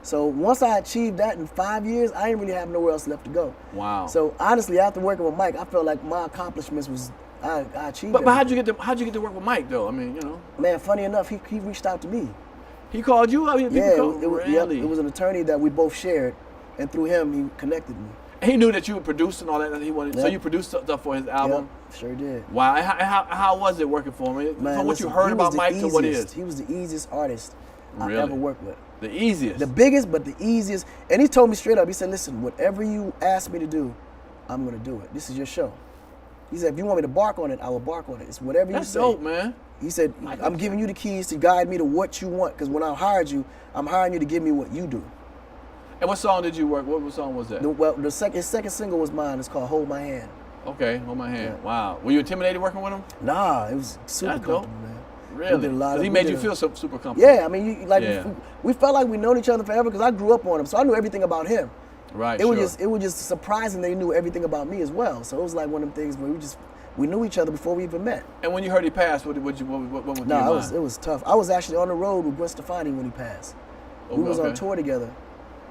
So once I achieved that in 5 years, I didn't really have nowhere else left to go. Wow. So honestly, after working with Mike, I felt like my accomplishments was I achieved. But how'd you get to work with Mike though? I mean, Man, funny enough, he reached out to me. He called you? Really? It was an attorney that we both shared, and through him, he connected me. And he knew that you would produce and all that he wanted. Yep. So you produced stuff for his album? Yep, sure did. Wow. How was it working for him? Man, from what you heard about Mike to what it is? He was the easiest artist I've Really? ever worked with. The easiest? The biggest, but the easiest. And he told me straight up, he said, listen, whatever you ask me to do, I'm going to do it. This is your show. He said, if you want me to bark on it, I will bark on it. It's whatever you say. That's dope, man. He said, I'm giving you the keys to guide me to what you want, because when I hired you, I'm hiring you to give me what you do. And what song did you work? What song was that? His second single was mine. It's called Hold My Hand. Okay, Hold My Hand. Yeah. Wow. Were you intimidated working with him? Nah, it was super That's comfortable, dope. man. Really? We did a lot 'Cause of. he we made did you a- feel super comfortable. Yeah, I mean, Yeah. we felt like we known each other forever because I grew up on him, so I knew everything about him. Right. It sure. was just surprising they knew everything about me as well. So it was like one of them things where we knew each other before we even met. And when you heard he passed, what went through your mind? It was tough. I was actually on the road with Gwen Stefani when he passed. Oh, We was on okay. tour together.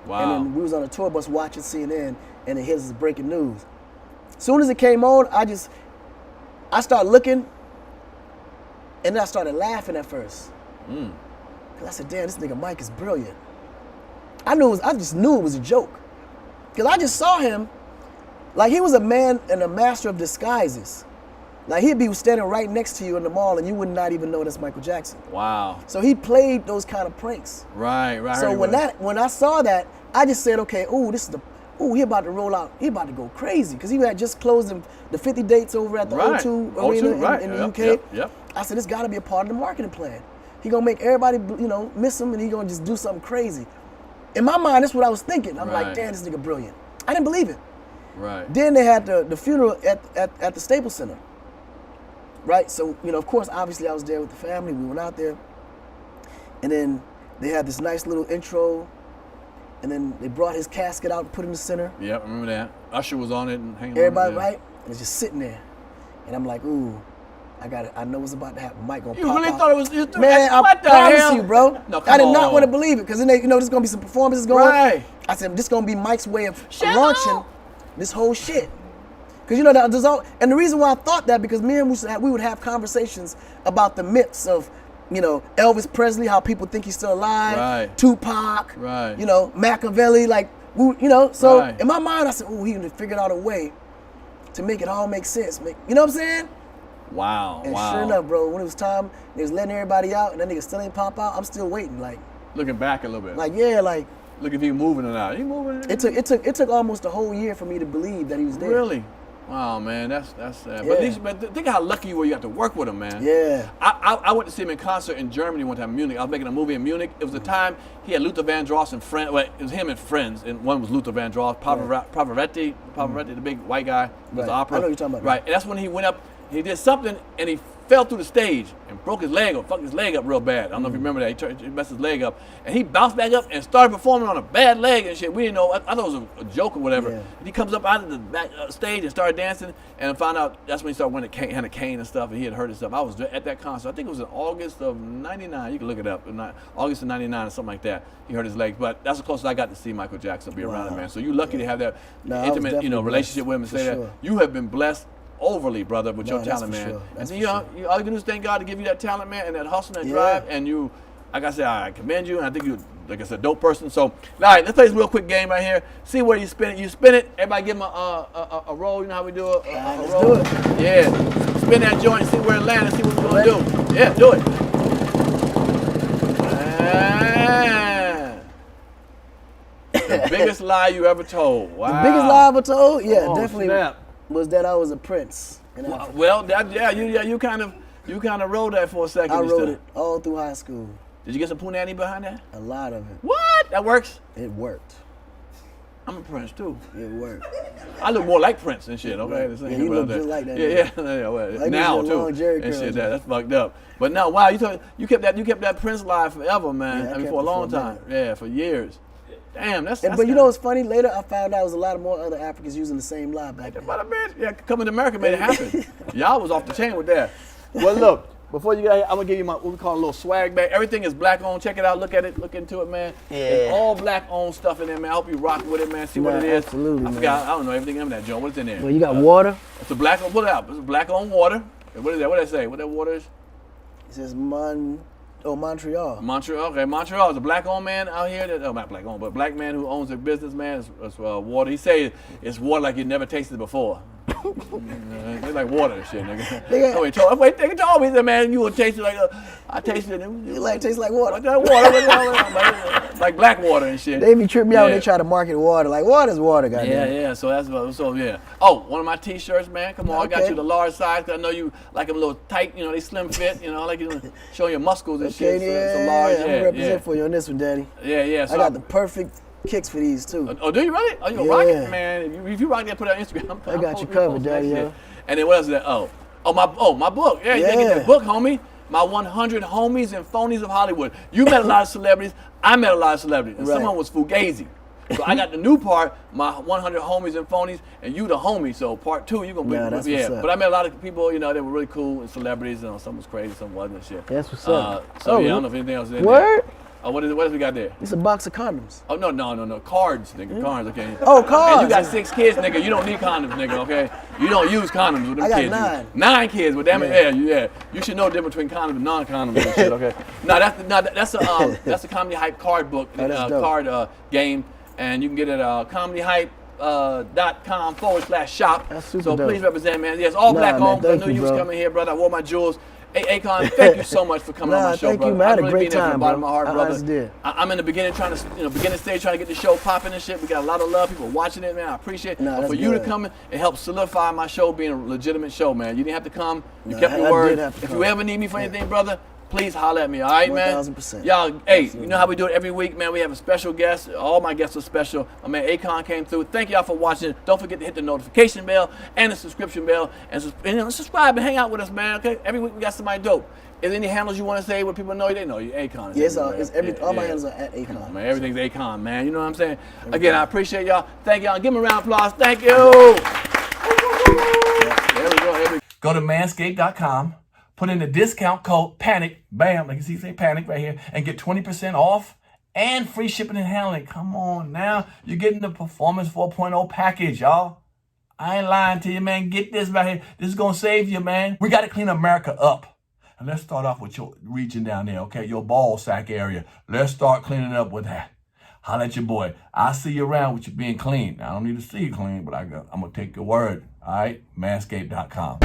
Wow. And then we was on a tour bus watching CNN, and it hit us as breaking news. As soon as it came on, I started looking, and then I started laughing at first. Cause I said, damn, this nigga Mike is brilliant. I just knew it was a joke. Cause I just saw him, like he was a man and a master of disguises. Like he'd be standing right next to you in the mall and you would not even know that's Michael Jackson. Wow. So he played those kind of pranks. Right. So when I saw that, I just said, okay, he about to roll out. He about to go crazy because he had just closed the 50 dates over at the O2 Arena in the UK. Yep. I said, it's got to be a part of the marketing plan. He gonna make everybody, miss him, and he gonna just do something crazy. In my mind, that's what I was thinking. I'm like, damn, this nigga brilliant. I didn't believe it. Right. Then they had the funeral at the Staples Center. Right. So of course, obviously, I was there with the family. We went out there, and then they had this nice little intro. And then they brought his casket out and put it in the center. Yep, remember that. Usher was on it and hanging Everybody, on it. right? And it's just sitting there. And I'm like, ooh, I got it. I know what's about to happen. Mike gonna You pop really out. thought it was just Man, what the I promise hell? you, bro. No, I did come not on. want to believe it because then there's gonna be some performances going. Right. I said, this gonna be Mike's way of Shut launching up. this whole shit. Because there's all, and the reason why I thought that because me and we would have conversations about the myths of Elvis Presley, how people think he's still alive, Right. Tupac, Right. Machiavelli, so Right. in my mind I said, oh, he figured out a way to make it all make sense. You know what I'm saying? Wow. And wow. sure enough, bro, when it was time, they was letting everybody out and that nigga still ain't pop out, I'm still waiting, Looking back a little bit. Look if he moving or not. He moving. it took almost a whole year for me to believe that he was there. Really? Wow, man, that's sad. Yeah. But think how lucky you were. You got to work with him, man. Yeah. I went to see him in concert in Germany one time, in Munich. I was making a movie in Munich. It was the time he had Luther Vandross and friends. Well, it was him and friends, and one was Luther Vandross, Pavarotti, the big white guy, was Right. the opera. I know what you're talking about. Right, and that's when he went up. He did something, and he fell through the stage and broke his leg or fucked his leg up real bad. I don't know if you remember that. He messed his leg up, and he bounced back up and started performing on a bad leg and shit. We didn't know. I thought it was a joke or whatever. Yeah. And he comes up out of the back stage and started dancing, and I found out that's when he started winning had a cane and stuff, and he had hurt himself. I was at that concert. I think it was in August of '99. You can look it up. August of '99 or something like that. He hurt his leg, but that's the closest I got to see Michael Jackson, be around him, man. So you're lucky to have that No, I was intimate, definitely relationship with him and blessed, say for that. sure. You have been blessed overly, brother, with No, your that's talent, for man. sure. That's And for then all you can do is thank God to give you that talent, man, and that hustle and that Yeah. drive. And you, like I said, I commend you, and I think you're, like I said, dope person. So, all right, let's play this real quick game right here. See where you spin it. You spin it. Everybody give him a roll. You know how we do a Let's roll? do it. Yeah. Spin that joint. See where it lands. See what we're gonna do. Yeah, do it. The biggest lie you ever told. Wow. The biggest lie I ever told? Yeah, Oh, definitely snap. was that I was a prince. in Africa. Well, you kind of rode that for a second. I and rode stuff. it all through high school. Did you get some punani behind that? A lot of it. What? That works. It worked. I'm a Prince too. It worked. I look more like Prince and shit. Okay, Right. Yeah, you look just like that, Yeah, man. yeah. Well, Like now these too. long Jerry And curls, shit, man. that's fucked up. But no, wow, you kept that Prince live forever, man. Yeah, I I mean, kept for a it long for a time. Yeah, for years. Damn, that's. But you know what's funny? Later I found out there was a lot more other Africans using the same lie back then. But a bitch, yeah, coming to America made it happen. Y'all was off the chain with that. Well, look, before you get here, I'm gonna give you what we call a little swag bag. Everything is black owned. Check it out. Look at it. Look into it, man. Yeah. It's all black owned stuff in there, man. I hope you rock with it, man. See what Nah, it is. absolutely, I man. forgot. I don't know everything in that joint. What's in there? Well, you got water. It's a black. Pull it out. It's a black owned water. What is that? What did I say? What that water is? It says Montreal. Montreal. Okay, Montreal is a black owned man out here. Not black owned, but a black man who owns a business, man. It's water. He say it's water like you never tasted before. It's like water and shit, nigga. Nigga told me that, man, you would taste it like I tasted it. It tastes like water. Like that water, like black water and shit. They be tripping me out when Yeah. they try to market water. Like, water's water, goddamn. Yeah. So that's what. So yeah. Oh, one of my T-shirts, man. Come on, I got Okay. you the large size. 'Cause I know you like them a little tight. You know, they slim fit. You know, I like you show your muscles and Okay, shit. So yeah, it's a large. I'm gonna represent for you on this one, Daddy. Yeah. So I got the perfect kicks for these too. Oh, do you really? Oh, you gonna rock Yeah. it, man? If you rock that, put it on Instagram. I got you covered, Daddy, yo. And then what else is that? Oh, my book. Yeah, you gotta get Yeah. that book, homie. my 100 homies and phonies of Hollywood. You met a lot of celebrities. I met a lot of celebrities. And Right. someone was Fugees. So I got the new part, my 100 homies and phonies, and you the homie. So part 2, you gonna bring, Nah, that's what's up. But I met a lot of people, you know, they were really cool and celebrities. You know, some was crazy, some wasn't and shit. That's what's up. So yeah, I don't know if anything else is in Word? there. What else we got there? It's a box of condoms. Oh no, cards, nigga, cards, okay. Oh, cards. And you got 6 kids, nigga. You don't need condoms, nigga, okay. You don't use condoms with them I got kids. 9. 9 kids, but damn it, yeah. You should know the difference between condoms and non-condoms and shit, okay. That's a comedy hype card book, that's dope. card game, and you can get it at comedyhype.com/shop. That's super So dope. please represent, man. Yes, all black man, owned. I thank knew you, you was bro. coming here, brother. I wore my jewels. Hey, Akon, thank you so much for coming on my show, thank brother. you, man. I had a really great mean that from time, the bottom bro. of my heart, I brother. honestly did. I'm in the beginning trying to, beginning stage trying to get the show popping and shit. We got a lot of love, people watching it, man. I appreciate it. Nah, But that's for you to good. come in and help solidify my show being a legitimate show, man. You didn't have to come. You Nah, kept I your did word. have to If come. you ever need me for anything, brother, please holler at me, all right, man? 1000%. Y'all, hey, you know how we do it every week, man? We have a special guest. All my guests are special. My man Akon came through. Thank y'all for watching. Don't forget to hit the notification bell and the subscription bell. And subscribe and hang out with us, man, okay? Every week we got somebody dope. Is there any handles you want to say where people know you? They know you. Akon. Yes, everywhere. all my handles are at Akon. Man, everything's Akon, man. You know what I'm saying? Again, I appreciate y'all. Thank y'all. Give them a round of applause. Thank you. There we go. Go to manscaped.com, put in the discount code PANIC, bam, like you see, say PANIC right here, and get 20% off and free shipping and handling. Come on now. You're getting the Performance 4.0 package, y'all. I ain't lying to you, man. Get this right here. This is going to save you, man. We got to clean America up. And let's start off with your region down there, okay? Your ball sack area. Let's start cleaning up with that. Holla at your boy. I'll see you around with you being clean. I don't need to see you clean, but I'm going to take your word. All right? Manscaped.com.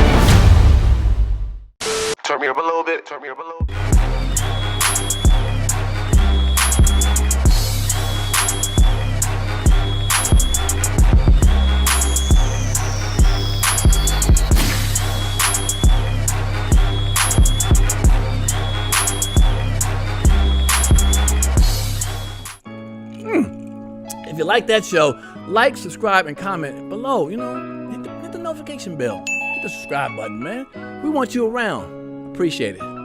Turn me up a little bit. Turn me up a little bit. If you like that show, like, subscribe, and comment below. You know, hit the notification bell. Hit the subscribe button, man. We want you around. Appreciate it.